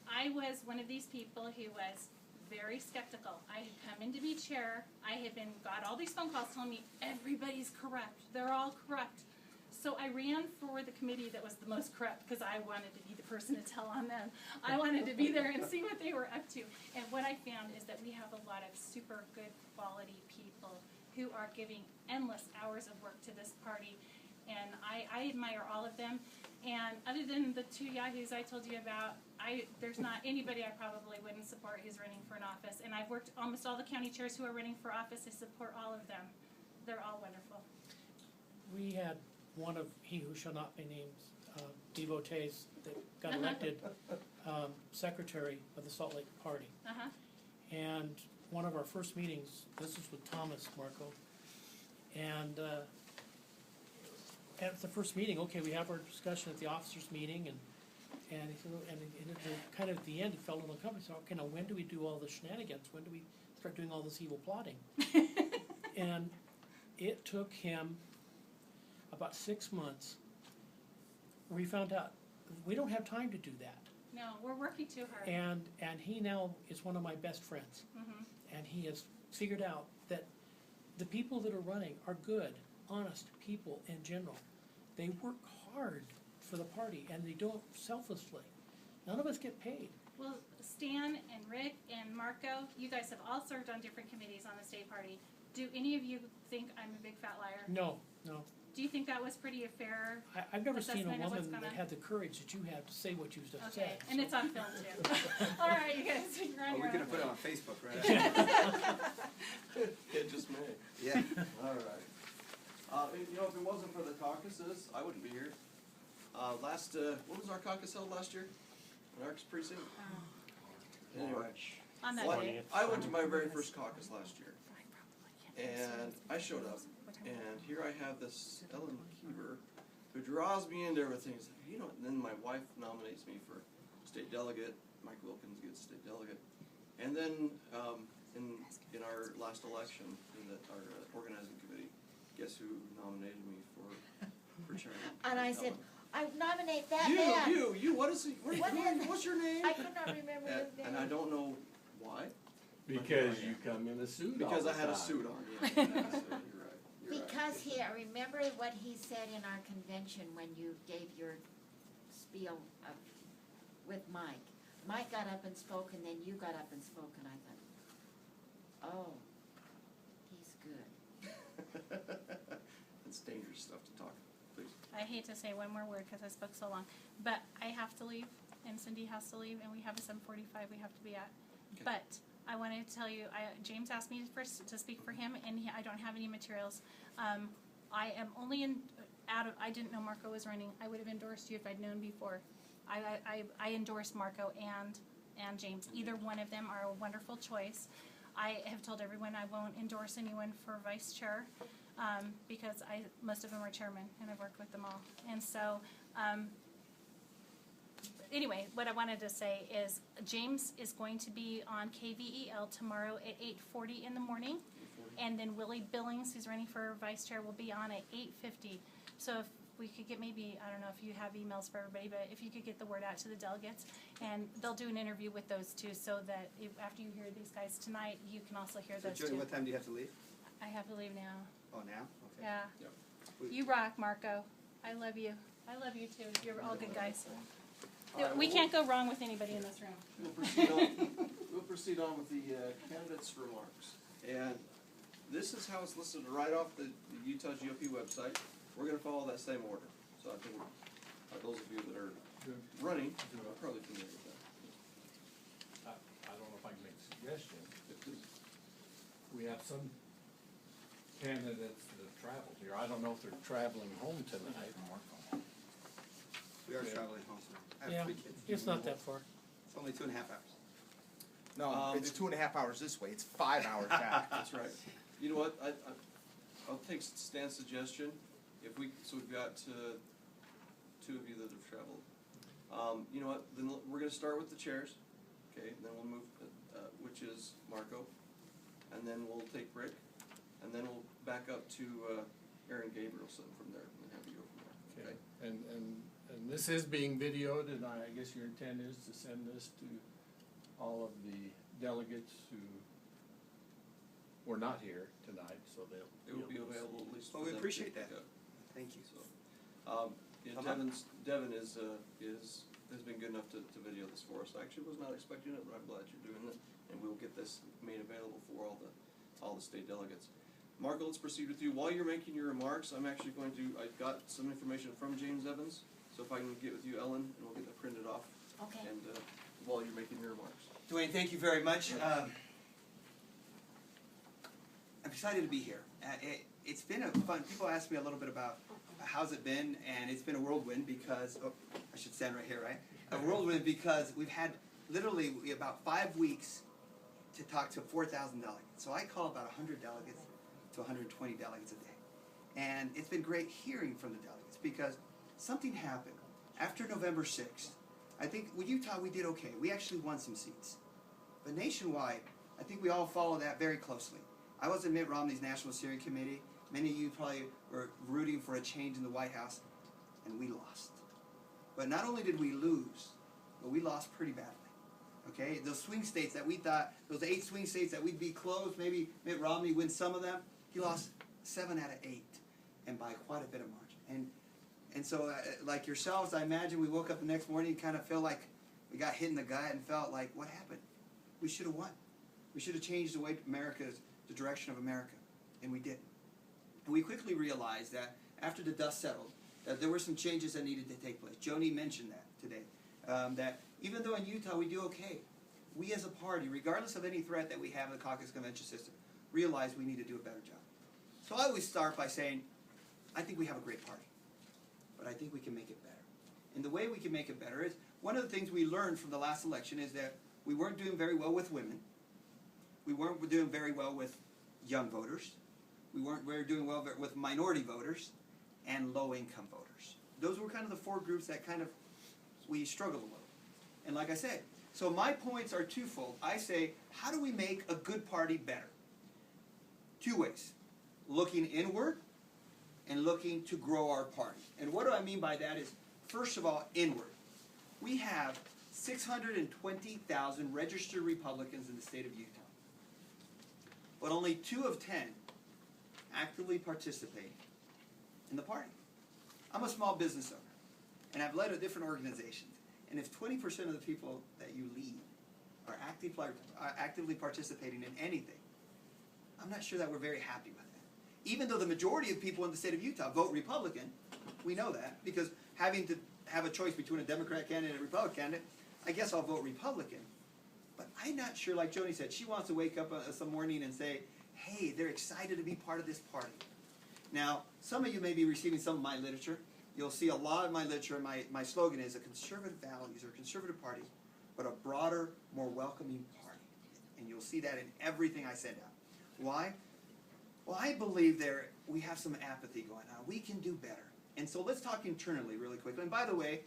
[SPEAKER 2] I was one of these people who was very skeptical. I had come in to be chair. I had got all these phone calls telling me everybody's corrupt. They're all corrupt. So I ran for the committee that was the most corrupt because I wanted to be the person to tell on them. I wanted to be there and see what they were up to. And what I found is that we have a lot of super good quality people who are giving endless hours of work to this party. And I admire all of them. And other than the two yahoos I told you about, there's not anybody I probably wouldn't support who's running for an office. And I've worked almost all the county chairs who are running for office. I support all of them. They're all wonderful.
[SPEAKER 6] We had one of he who shall not be named, devotees that got elected secretary of the Salt Lake Party. And one of our first meetings, this was with Thomas Marco, and at the first meeting, okay, we have our discussion at the officers' meeting, and he said, and kind of at the end, it felt a little uncomfortable. So, okay, now when do we do all the shenanigans? When do we start doing all this evil plotting? And it took him about 6 months. We found out we don't have time to do that.
[SPEAKER 2] No, we're working too hard.
[SPEAKER 6] And he now is one of my best friends. And he has figured out that the people that are running are good, honest people in general. They work hard for the party, and they do it selflessly. None of us get paid.
[SPEAKER 2] Well, Stan and Rick and Marco, you guys have all served on different committees on the state party. Do any of you think I'm a big fat liar?
[SPEAKER 6] No.
[SPEAKER 2] Do you think that was pretty fair?
[SPEAKER 6] I've never seen a
[SPEAKER 2] assessment of what's
[SPEAKER 6] woman that
[SPEAKER 2] gonna-
[SPEAKER 6] had the courage that you have to say what you just
[SPEAKER 2] Okay,
[SPEAKER 6] said.
[SPEAKER 2] and it's on film too. All right, you guys, you're on
[SPEAKER 7] Oh,
[SPEAKER 2] your
[SPEAKER 7] we're gonna
[SPEAKER 2] own.
[SPEAKER 7] put it on Facebook, right?
[SPEAKER 5] It just may.
[SPEAKER 7] Yeah.
[SPEAKER 1] All right. You know, if it wasn't for the caucuses, I wouldn't be here. When was our caucus held last year? In Arcs precinct? Anyway.
[SPEAKER 2] On that
[SPEAKER 1] Well,
[SPEAKER 2] day.
[SPEAKER 1] I went to my very first caucus last year, and I showed up, and here I have this Ellen Keever, who draws me into everything. It's like, you know, and then my wife nominates me for state delegate. Mike Wilkins gets state delegate, and then in our last election, our organizing committee, guess who nominated me for chairman?
[SPEAKER 3] And I said, I nominate that man.
[SPEAKER 1] You, what is he, what's your name?
[SPEAKER 3] I could not remember his name.
[SPEAKER 1] And I don't know why.
[SPEAKER 5] Because you come in a suit all
[SPEAKER 1] Because
[SPEAKER 5] the
[SPEAKER 1] I had a
[SPEAKER 5] time.
[SPEAKER 1] suit on, yeah. So you're right.
[SPEAKER 3] Because I remember what he said in our convention when you gave your spiel with Mike. Mike got up and spoke, and then you got up and spoke, and I thought, oh, he's good.
[SPEAKER 1] It's dangerous stuff to talk, please.
[SPEAKER 2] I hate to say one more word because I spoke so long, but I have to leave, and Cindy has to leave, and we have a 7:45 we have to be at.
[SPEAKER 1] Okay.
[SPEAKER 2] But I wanted to tell you, James asked me first to speak for him, and I don't have any materials. I am only I didn't know Marco was running. I would have endorsed you if I'd known before. I endorsed Marco and James. Either one of them are a wonderful choice. I have told everyone I won't endorse anyone for vice chair because most of them are chairmen, and I've worked with them all. And so, anyway, what I wanted to say is James is going to be on KVEL tomorrow at 8:40 in the morning, and then Willie Billings, who's running for vice chair, will be on at 8:50. So if we could get maybe, I don't know if you have emails for everybody, but if you could get the word out to the delegates, and they'll do an interview with those two so that after you hear these guys tonight, you can also hear
[SPEAKER 7] So
[SPEAKER 2] those
[SPEAKER 7] Julie,
[SPEAKER 2] two.
[SPEAKER 7] what time do you have to leave?
[SPEAKER 2] I have to leave now.
[SPEAKER 7] Oh, now? Okay.
[SPEAKER 2] Yeah.
[SPEAKER 1] Yep.
[SPEAKER 2] You rock, Marco. I love you. I love you too. You're all good guys.
[SPEAKER 1] All right,
[SPEAKER 2] We
[SPEAKER 1] well,
[SPEAKER 2] can't go wrong with anybody in this room.
[SPEAKER 1] We'll proceed on with the candidates' remarks. And this is how it's listed right off the Utah GOP website. We're gonna follow that same order. So I think those of you that are running are probably familiar with that.
[SPEAKER 5] we have some candidates that have traveled here. I don't know if they're traveling home tonight.
[SPEAKER 7] We are
[SPEAKER 5] Yeah.
[SPEAKER 7] traveling home tonight. I have
[SPEAKER 6] Yeah,
[SPEAKER 7] 3 kids.
[SPEAKER 6] it's not that far.
[SPEAKER 7] It's only 2.5 hours.
[SPEAKER 9] No, it's 2.5 hours this way, it's 5 hours back.
[SPEAKER 1] That's right. You know what, I'll take Stan's suggestion, if we, so we've got, 2 of you that have traveled. You know what, then we're gonna start with the chairs, okay, and then we'll move, which is Marco, and then we'll take Rick, and then we'll back up to, Aaron Gabrielson from there, and have you go from there, okay?
[SPEAKER 5] And this is being videoed, and I guess your intent is to send this to all of the delegates who were not here tonight, so they'll.
[SPEAKER 1] It will be available at least for
[SPEAKER 7] Well, we
[SPEAKER 1] them to
[SPEAKER 7] appreciate
[SPEAKER 1] pick
[SPEAKER 7] that.
[SPEAKER 1] up.
[SPEAKER 7] Thank you.
[SPEAKER 1] So, yeah,
[SPEAKER 7] Come on.
[SPEAKER 1] Devin has been good enough to video this for us. I actually was not expecting it, but I'm glad you're doing it, and we'll get this made available for all the state delegates. Marco, let's proceed with you. While you're making your remarks, I've got some information from James Evans, so if I can get with you, Ellen, and we'll get that printed off,
[SPEAKER 3] Okay.
[SPEAKER 1] and, while you're making your remarks.
[SPEAKER 7] Dwayne, thank you very much. I'm excited to be here. It's been a fun, people ask me a little bit about how's it been, and it's been a whirlwind because, I should stand right here, right? A whirlwind because we've had literally about 5 weeks to talk to 4,000 delegates. So I call about 100 delegates to 120 delegates a day. And it's been great hearing from the delegates because something happened after November 6th. I think with Utah we did okay. We actually won some seats. But nationwide, I think we all follow that very closely. I was in Mitt Romney's National Steering Committee. Many of you probably were rooting for a change in the White House, and we lost. But not only did we lose, but we lost pretty badly. Okay, those swing states that we thought, those 8 swing states that we'd be close, maybe Mitt Romney wins some of them, he lost 7 out of 8, and by quite a bit of margin. And so, like yourselves, I imagine we woke up the next morning and kind of felt like we got hit in the gut and felt like, what happened? We should have won. We should have changed the way the direction of America, and we didn't. And we quickly realized that after the dust settled, that there were some changes that needed to take place. Joni mentioned that today. That even though in Utah we do okay, we as a party, regardless of any threat that we have in the caucus convention system, realize we need to do a better job. So I always start by saying, I think we have a great party, but I think we can make it better. And the way we can make it better is, one of the things we learned from the last election is that we weren't doing very well with women. We weren't doing very well with young voters. We weren't doing well with minority voters and low-income voters. Those were kind of the 4 groups that we struggled a little. And like I said, so my points are twofold. I say, how do we make a good party better? 2 ways. Looking inward and looking to grow our party. And what do I mean by that is, first of all, inward. We have 620,000 registered Republicans in the state of Utah. But only 2 of 10 actively participate in the party. I'm a small business owner, and I've led different organizations. And if 20% of the people that you lead are actively participating in anything, I'm not sure that we're very happy with that. Even though the majority of people in the state of Utah vote Republican, we know that, because having to have a choice between a Democrat candidate and a Republican candidate, I guess I'll vote Republican. But I'm not sure, like Joni said, she wants to wake up some morning and say, hey, they're excited to be part of this party. Now, some of you may be receiving some of my literature. You'll see a lot of my literature. My slogan is a conservative values or conservative party, but a broader, more welcoming party. And you'll see that in everything I send out. Why? Well, I believe we have some apathy going on. We can do better. And so let's talk internally really quickly. And by the way,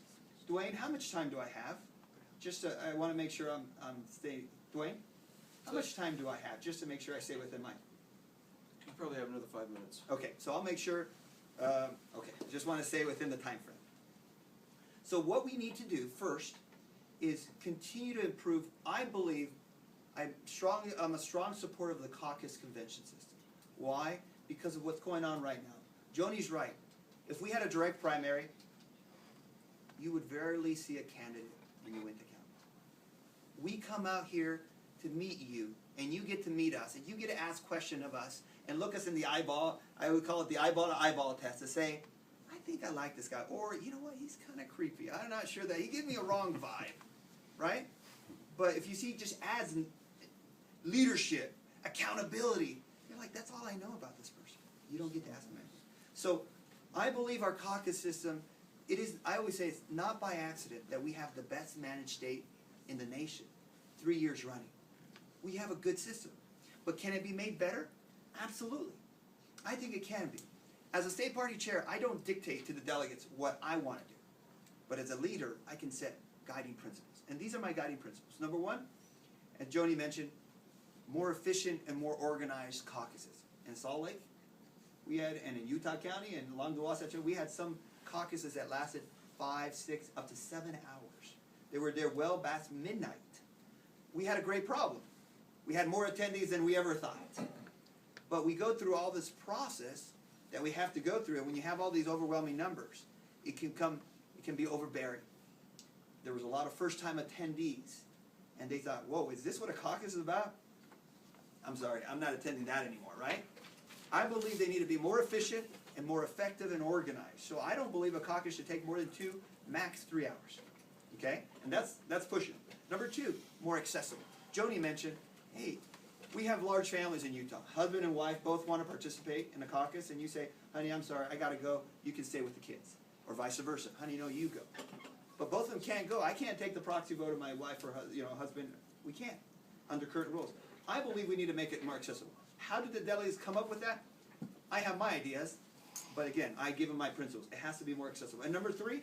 [SPEAKER 7] Dwayne, how much time do I have? I want to make sure I'm staying. Dwayne, how much time do I have? Just to make sure I stay within my...
[SPEAKER 1] You probably have another 5 minutes.
[SPEAKER 7] Okay, so I'll make sure, just want to stay within the time frame. So what we need to do first is continue to improve. I believe, I'm a strong supporter of the caucus convention system. Why? Because of what's going on right now. Joni's right. If we had a direct primary, you would rarely see a candidate in Uintah County. We come out here to meet you, and you get to meet us, and you get to ask questions of us, and look us in the eyeball. I would call it the eyeball-to-eyeball test, to say, I think I like this guy, or you know what, he's kind of creepy. I'm not sure that he gave me a wrong vibe, right? But if you see just ads and leadership, accountability, like, that's all I know about this person. You don't get to ask them anything. So I believe our caucus system, it is, I always say it's not by accident that we have the best managed state in the nation, 3 years running. We have a good system. But can it be made better? Absolutely. I think it can be. As a state party chair, I don't dictate to the delegates what I want to do. But as a leader, I can set guiding principles. And these are my guiding principles. Number one, as Joni mentioned, more efficient and more organized caucuses. In Salt Lake, we had, and in Uintah County and along the Wasatch, we had some caucuses that lasted 5, 6, up to 7 hours. They were there well past midnight. We had a great problem. We had more attendees than we ever thought. But we go through all this process that we have to go through, and when you have all these overwhelming numbers, it can be overbearing. There was a lot of first-time attendees, and they thought, whoa, is this what a caucus is about? I'm sorry, I'm not attending that anymore, right? I believe they need to be more efficient and more effective and organized. So I don't believe a caucus should take more than 2, max 3 hours. Okay? And that's pushing. Number 2, more accessible. Joni mentioned, hey, we have large families in Utah. Husband and wife both want to participate in a caucus, and you say, honey, I'm sorry, I gotta go. You can stay with the kids. Or vice versa. Honey, no, you go. But both of them can't go. I can't take the proxy vote of my wife or husband. We can't, under current rules. I believe we need to make it more accessible. How did the delegates come up with that? I have my ideas, but again, I give them my principles. It has to be more accessible. And number 3,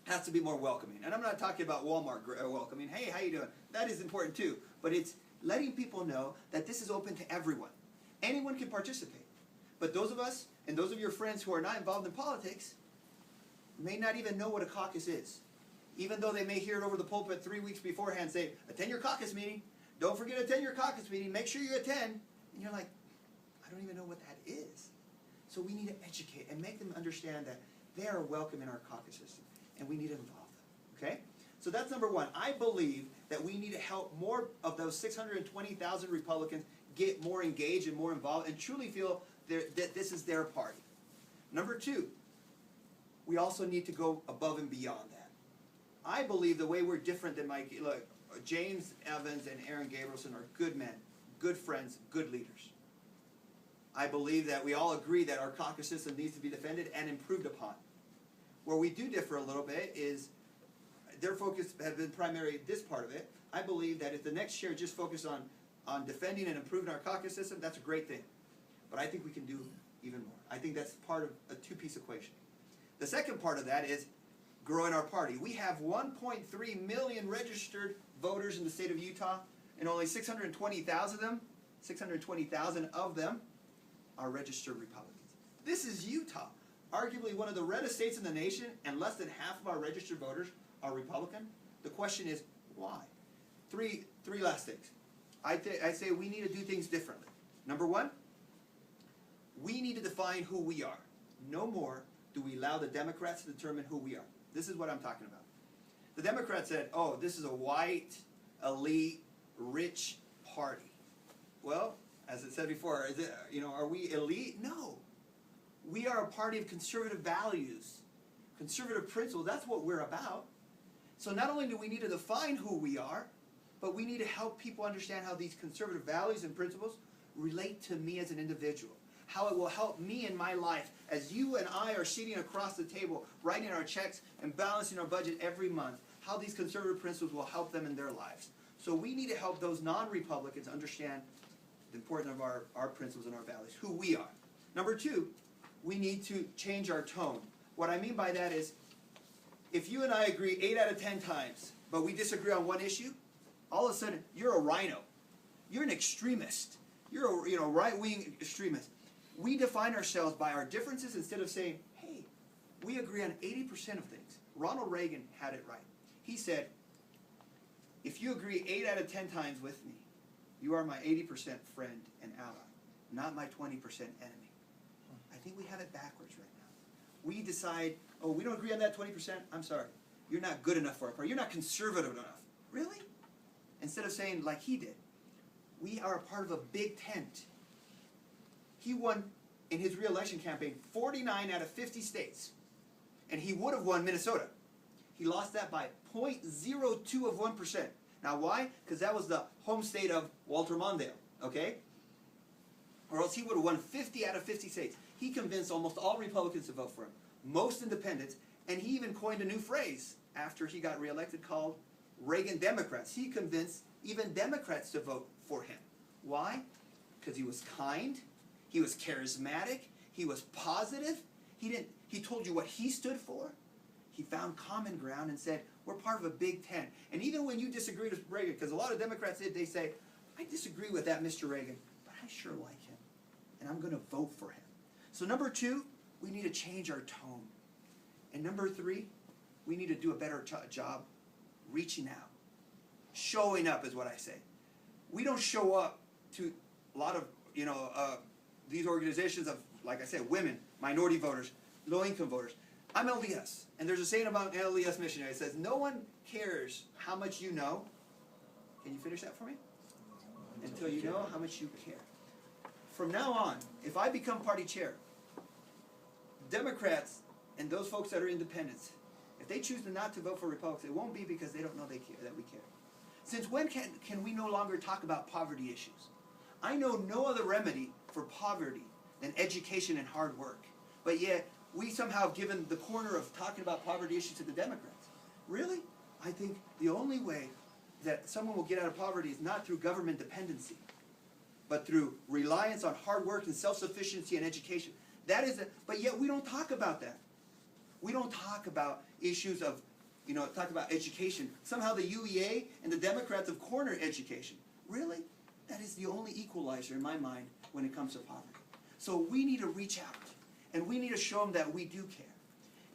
[SPEAKER 7] has to be more welcoming. And I'm not talking about Walmart welcoming. Hey, how you doing? That is important too. But it's letting people know that this is open to everyone. Anyone can participate. But those of us, and those of your friends who are not involved in politics, may not even know what a caucus is. Even though they may hear it over the pulpit 3 weeks beforehand, say, attend your caucus meeting. Don't forget to attend your caucus meeting. Make sure you attend. And you're like, I don't even know what that is. So we need to educate and make them understand that they are welcome in our caucus system. And we need to involve them. Okay? So that's number 1. I believe that we need to help more of those 620,000 Republicans get more engaged and more involved and truly feel that this is their party. Number 2, we also need to go above and beyond that. I believe the way we're different than Mike, look, James Evans and Aaron Gabrielson are good men, good friends, good leaders. I believe that we all agree that our caucus system needs to be defended and improved upon. Where we do differ a little bit is their focus has been primary, this part of it. I believe that if the next chair just focused on defending and improving our caucus system, that's a great thing. But I think we can do even more. I think that's part of a 2-piece equation. The second part of that is growing our party. We have 1.3 million registered voters in the state of Utah, and only 620,000 of them are registered Republicans. This is Utah, arguably one of the reddest states in the nation, and less than half of our registered voters are Republican. The question is, why? Three last things. I say we need to do things differently. Number 1, we need to define who we are. No more do we allow the Democrats to determine who we are. This is what I'm talking about. The Democrats said, oh, this is a white, elite, rich party. Well, as it said before, is it, are we elite? No. We are a party of conservative values, conservative principles. That's what we're about. So not only do we need to define who we are, but we need to help people understand how these conservative values and principles relate to me as an individual. How it will help me in my life as you and I are sitting across the table, writing our checks and balancing our budget every month, how these conservative principles will help them in their lives. So we need to help those non-Republicans understand the importance of our principles and our values, who we are. Number 2, we need to change our tone. What I mean by that is, if you and I agree 8 out of 10 times, but we disagree on one issue, all of a sudden, you're a rhino. You're an extremist. You're a right-wing extremist. We define ourselves by our differences instead of saying, hey, we agree on 80% of things. Ronald Reagan had it right. He said, if you agree 8 out of 10 times with me, you are my 80% friend and ally, not my 20% enemy. I think we have it backwards right now. We decide, oh, we don't agree on that 20%? I'm sorry. You're not good enough for our party. You're not conservative enough. Really? Instead of saying, like he did, we are a part of a big tent. He won, in his re-election campaign, 49 out of 50 states. And he would have won Minnesota. He lost that by 0.02 of 1%. Now why? Because that was the home state of Walter Mondale, okay? or else he would have won 50 out of 50 states. He convinced almost all Republicans to vote for him, most independents, and he even coined a new phrase after he got reelected called Reagan Democrats. He convinced even Democrats to vote for him. Why? Because he was kind, he was charismatic, he was positive. He told you what he stood for. He found common ground and said, we're part of a Big Ten. And even when you disagreed with Reagan, because a lot of Democrats did, they say, I disagree with that Mr. Reagan, but I sure like him, and I'm going to vote for him. So number 2, we need to change our tone. And number 3, we need to do a better job reaching out. Showing up is what I say. We don't show up to a lot of, these organizations of, like I said, women, minority voters, low-income voters. I'm LDS, and there's a saying about LDS missionary. It says, no one cares how much you know. Can you finish that for me? Until you know how much you care. From now on, if I become party chair, Democrats and those folks that are independents, if they choose not to vote for Republicans, it won't be because they don't know they care, that we care. Since when can we no longer talk about poverty issues? I know no other remedy for poverty than education and hard work. But yet, we somehow have given the corner of talking about poverty issues to the Democrats. Really? I think the only way that someone will get out of poverty is not through government dependency, but through reliance on hard work and self-sufficiency and education. But yet we don't talk about that. We don't talk about issues of, talk about education. Somehow the UEA and the Democrats have cornered education. Really? That is the only equalizer in my mind when it comes to poverty. So we need to reach out, and we need to show them that we do care.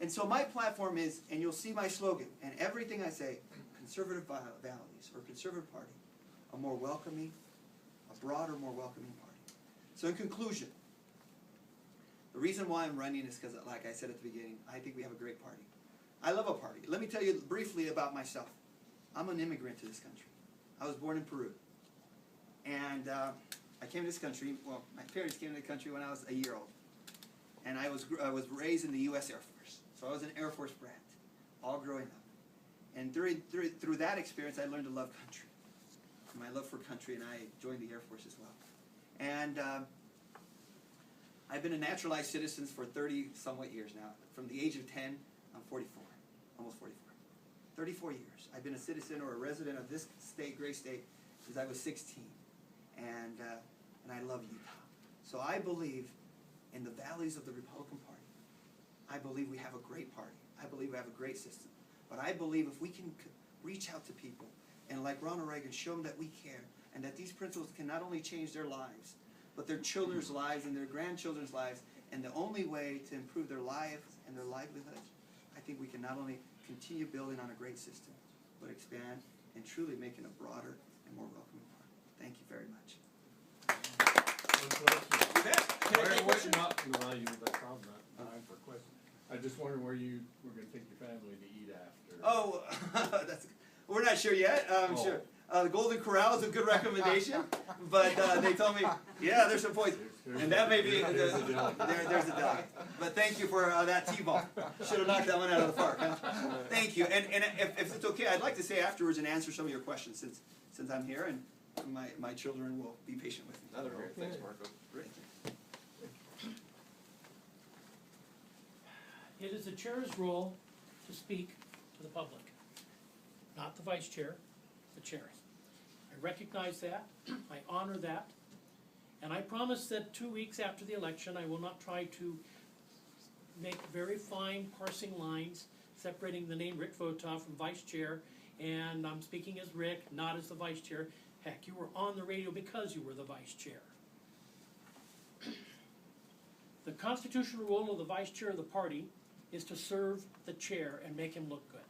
[SPEAKER 7] And so my platform is, and you'll see my slogan, and everything I say, conservative values, or conservative party, a more welcoming, a broader, more welcoming party. So in conclusion, the reason why I'm running is because, like I said at the beginning, I think we have a great party. I love a party. Let me tell you briefly about myself. I'm an immigrant to this country. I was born in Peru. And I came to this country, well, my parents came to the country when I was a year old. And I was raised in the U.S. Air Force. So I was an Air Force brat, all growing up. And through that experience, I learned to love country. My love for country, and I joined the Air Force as well. And I've been a naturalized citizen for 30-somewhat years now. From the age of 10, I'm 44, almost 44. 34 years. I've been a citizen or a resident of this state, great state, since I was 16. And I love Utah. So I believe in the values of the Republican Party. I believe we have a great party. I believe we have a great system. But I believe if we can reach out to people and, like Ronald Reagan, show them that we care and that these principles can not only change their lives, but their children's lives and their grandchildren's lives, and the only way to improve their lives and their livelihoods, I think we can not only continue building on a great system, but expand and truly making a broader and more welcoming party. Thank you very much.
[SPEAKER 5] For questions. I just wondered where you were going to take your family to eat after.
[SPEAKER 7] Oh, we're not sure yet. I'm sure. The Golden Corral is a good recommendation, but they told me, yeah, there's some points. And that may be, there's a delegate. But thank you for that T-ball. Should have knocked that one out of the park. Huh? Thank you. And if it's okay, I'd like to say afterwards and answer some of your questions since I'm here, and my children will be patient with me.
[SPEAKER 1] Another great. Thanks, Marco.
[SPEAKER 7] Great.
[SPEAKER 6] It is the chair's role to speak to the public, not the vice chair, the chair. I recognize that, I honor that, and I promise that 2 weeks after the election, I will not try to make very fine parsing lines separating the name Rick Votaw from vice chair, and I'm speaking as Rick, not as the vice chair. Heck, you were on the radio because you were the vice chair. The constitutional role of the vice chair of the party is to serve the chair and make him look good.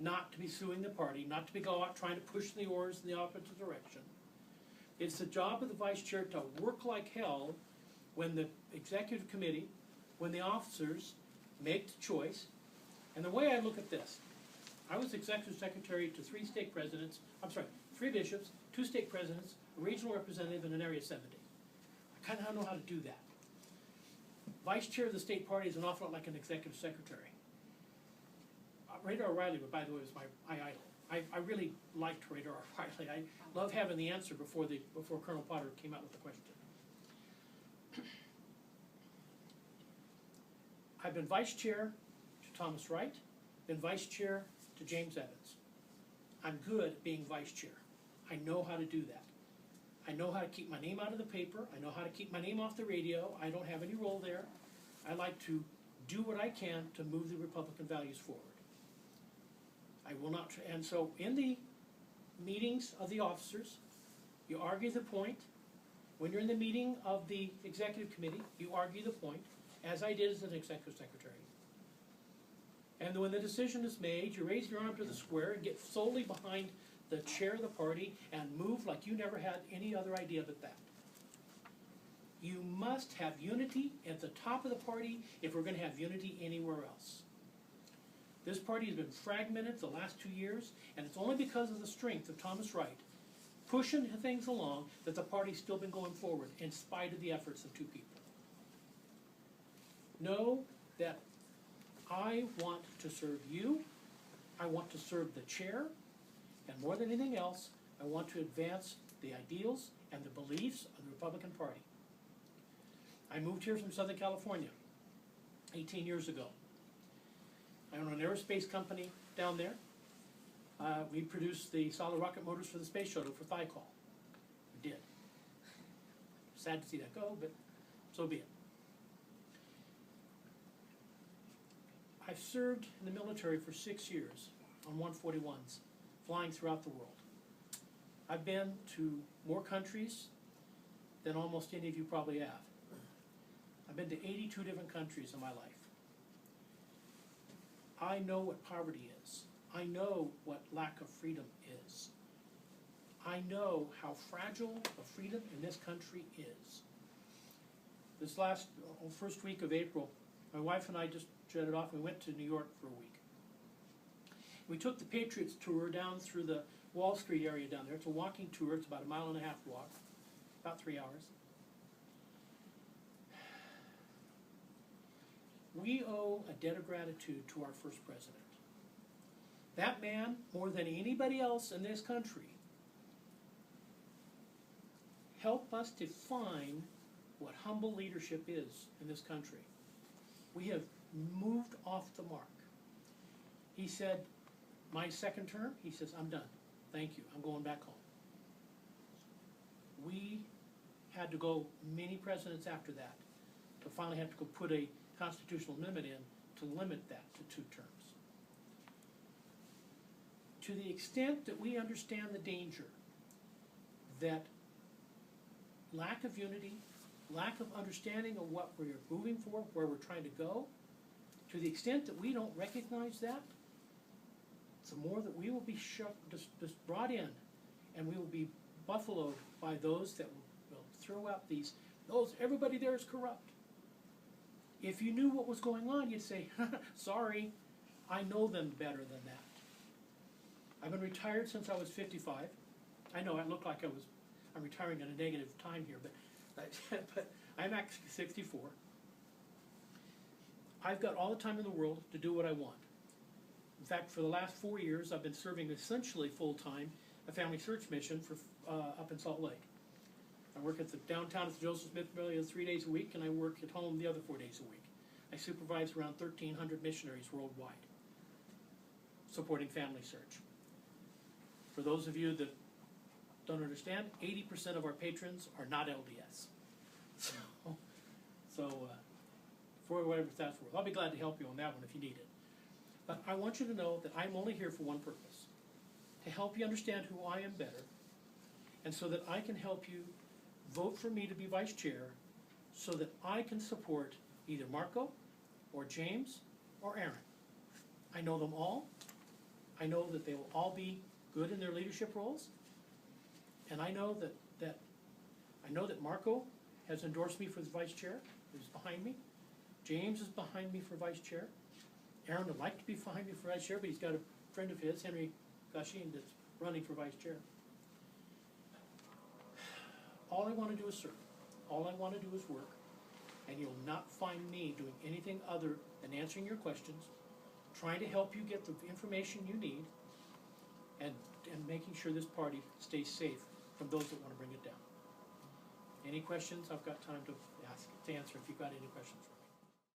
[SPEAKER 6] Not to be suing the party, not to be go out trying to push the oars in the opposite direction. It's the job of the vice chair to work like hell when the executive committee, when the officers make the choice. And the way I look at this, I was executive secretary to 3 state presidents, 3 bishops, 2 state presidents, a regional representative, and an area 70. I kind of know how to do that. Vice chair of the state party is an awful lot like an executive secretary. Radar O'Reilly, by the way, was my idol. I really liked Radar O'Reilly. I love having the answer before Colonel Potter came out with the question. I've been vice chair to Thomas Wright, been vice chair to James Evans. I'm good at being vice chair. I know how to do that. I know how to keep my name out of the paper. I know how to keep my name off the radio. I don't have any role there. I like to do what I can to move the Republican values forward. I will not, and so in the meetings of the officers, you argue the point. When you're in the meeting of the executive committee, you argue the point, as I did as an executive secretary. And when the decision is made, you raise your arm to the square and get solely behind the chair of the party and move like you never had any other idea but that. You must have unity at the top of the party if we're going to have unity anywhere else. This party has been fragmented the last 2 years, and it's only because of the strength of Thomas Wright pushing things along that the party's still been going forward in spite of the efforts of two people. Know that I want to serve you, I want to serve the chair, and more than anything else, I want to advance the ideals and the beliefs of the Republican Party. I moved here from Southern California 18 years ago. I own an aerospace company down there. We produced the solid rocket motors for the space shuttle for Thiokol. We did. Sad to see that go, but so be it. I've served in the military for 6 years on 141s, flying throughout the world. I've been to more countries than almost any of you probably have. I've been to 82 different countries in my life. I know what poverty is. I know what lack of freedom is. I know how fragile the freedom in this country is. This last first week of April, my wife and I just jetted off and we went to New York for a week. We took the Patriots tour down through the Wall Street area down there. It's a walking tour. It's about a 1.5 mile walk, about 3 hours. We owe a debt of gratitude to our first president. That man, more than anybody else in this country, helped us define what humble leadership is in this country. We have moved off the mark. He said, my second term, he says, I'm done. Thank you, I'm going back home. We had to go many presidents after that to finally have to go put a constitutional amendment in to limit that to 2 terms. To the extent that we understand the danger that lack of unity, lack of understanding of what we're moving for, where we're trying to go, to the extent that we don't recognize that, the more that we will be just brought in, and we will be buffaloed by those that will throw out everybody there is corrupt. If you knew what was going on, you'd say, sorry, I know them better than that. I've been retired since I was 55. I know I look like I'm retiring at a negative time here, but I'm actually 64. I've got all the time in the world to do what I want. In fact, for the last 4 years, I've been serving essentially full-time a family search mission for up in Salt Lake. I work at the downtown at the Joseph Smith Pavilion 3 days a week, and I work at home the other 4 days a week. I supervise around 1,300 missionaries worldwide, supporting family search. For those of you that don't understand, 80% of our patrons are not LDS. For whatever that's worth. I'll be glad to help you on that one if you need it. But I want you to know that I'm only here for one purpose, to help you understand who I am better, and so that I can help you vote for me to be vice chair, so that I can support either Marco, or James, or Aaron. I know them all. I know that they will all be good in their leadership roles, and I know that Marco has endorsed me for the vice chair. He's behind me. James is behind me for vice chair. Aaron would like to be behind me for vice chair, but he's got a friend of his, Henry Gashin, that's running for vice chair. All I want to do is serve. All I want to do is work. And you'll not find me doing anything other than answering your questions, trying to help you get the information you need, and making sure this party stays safe from those that want to bring it down. Any questions? I've got time to answer if you've got any questions.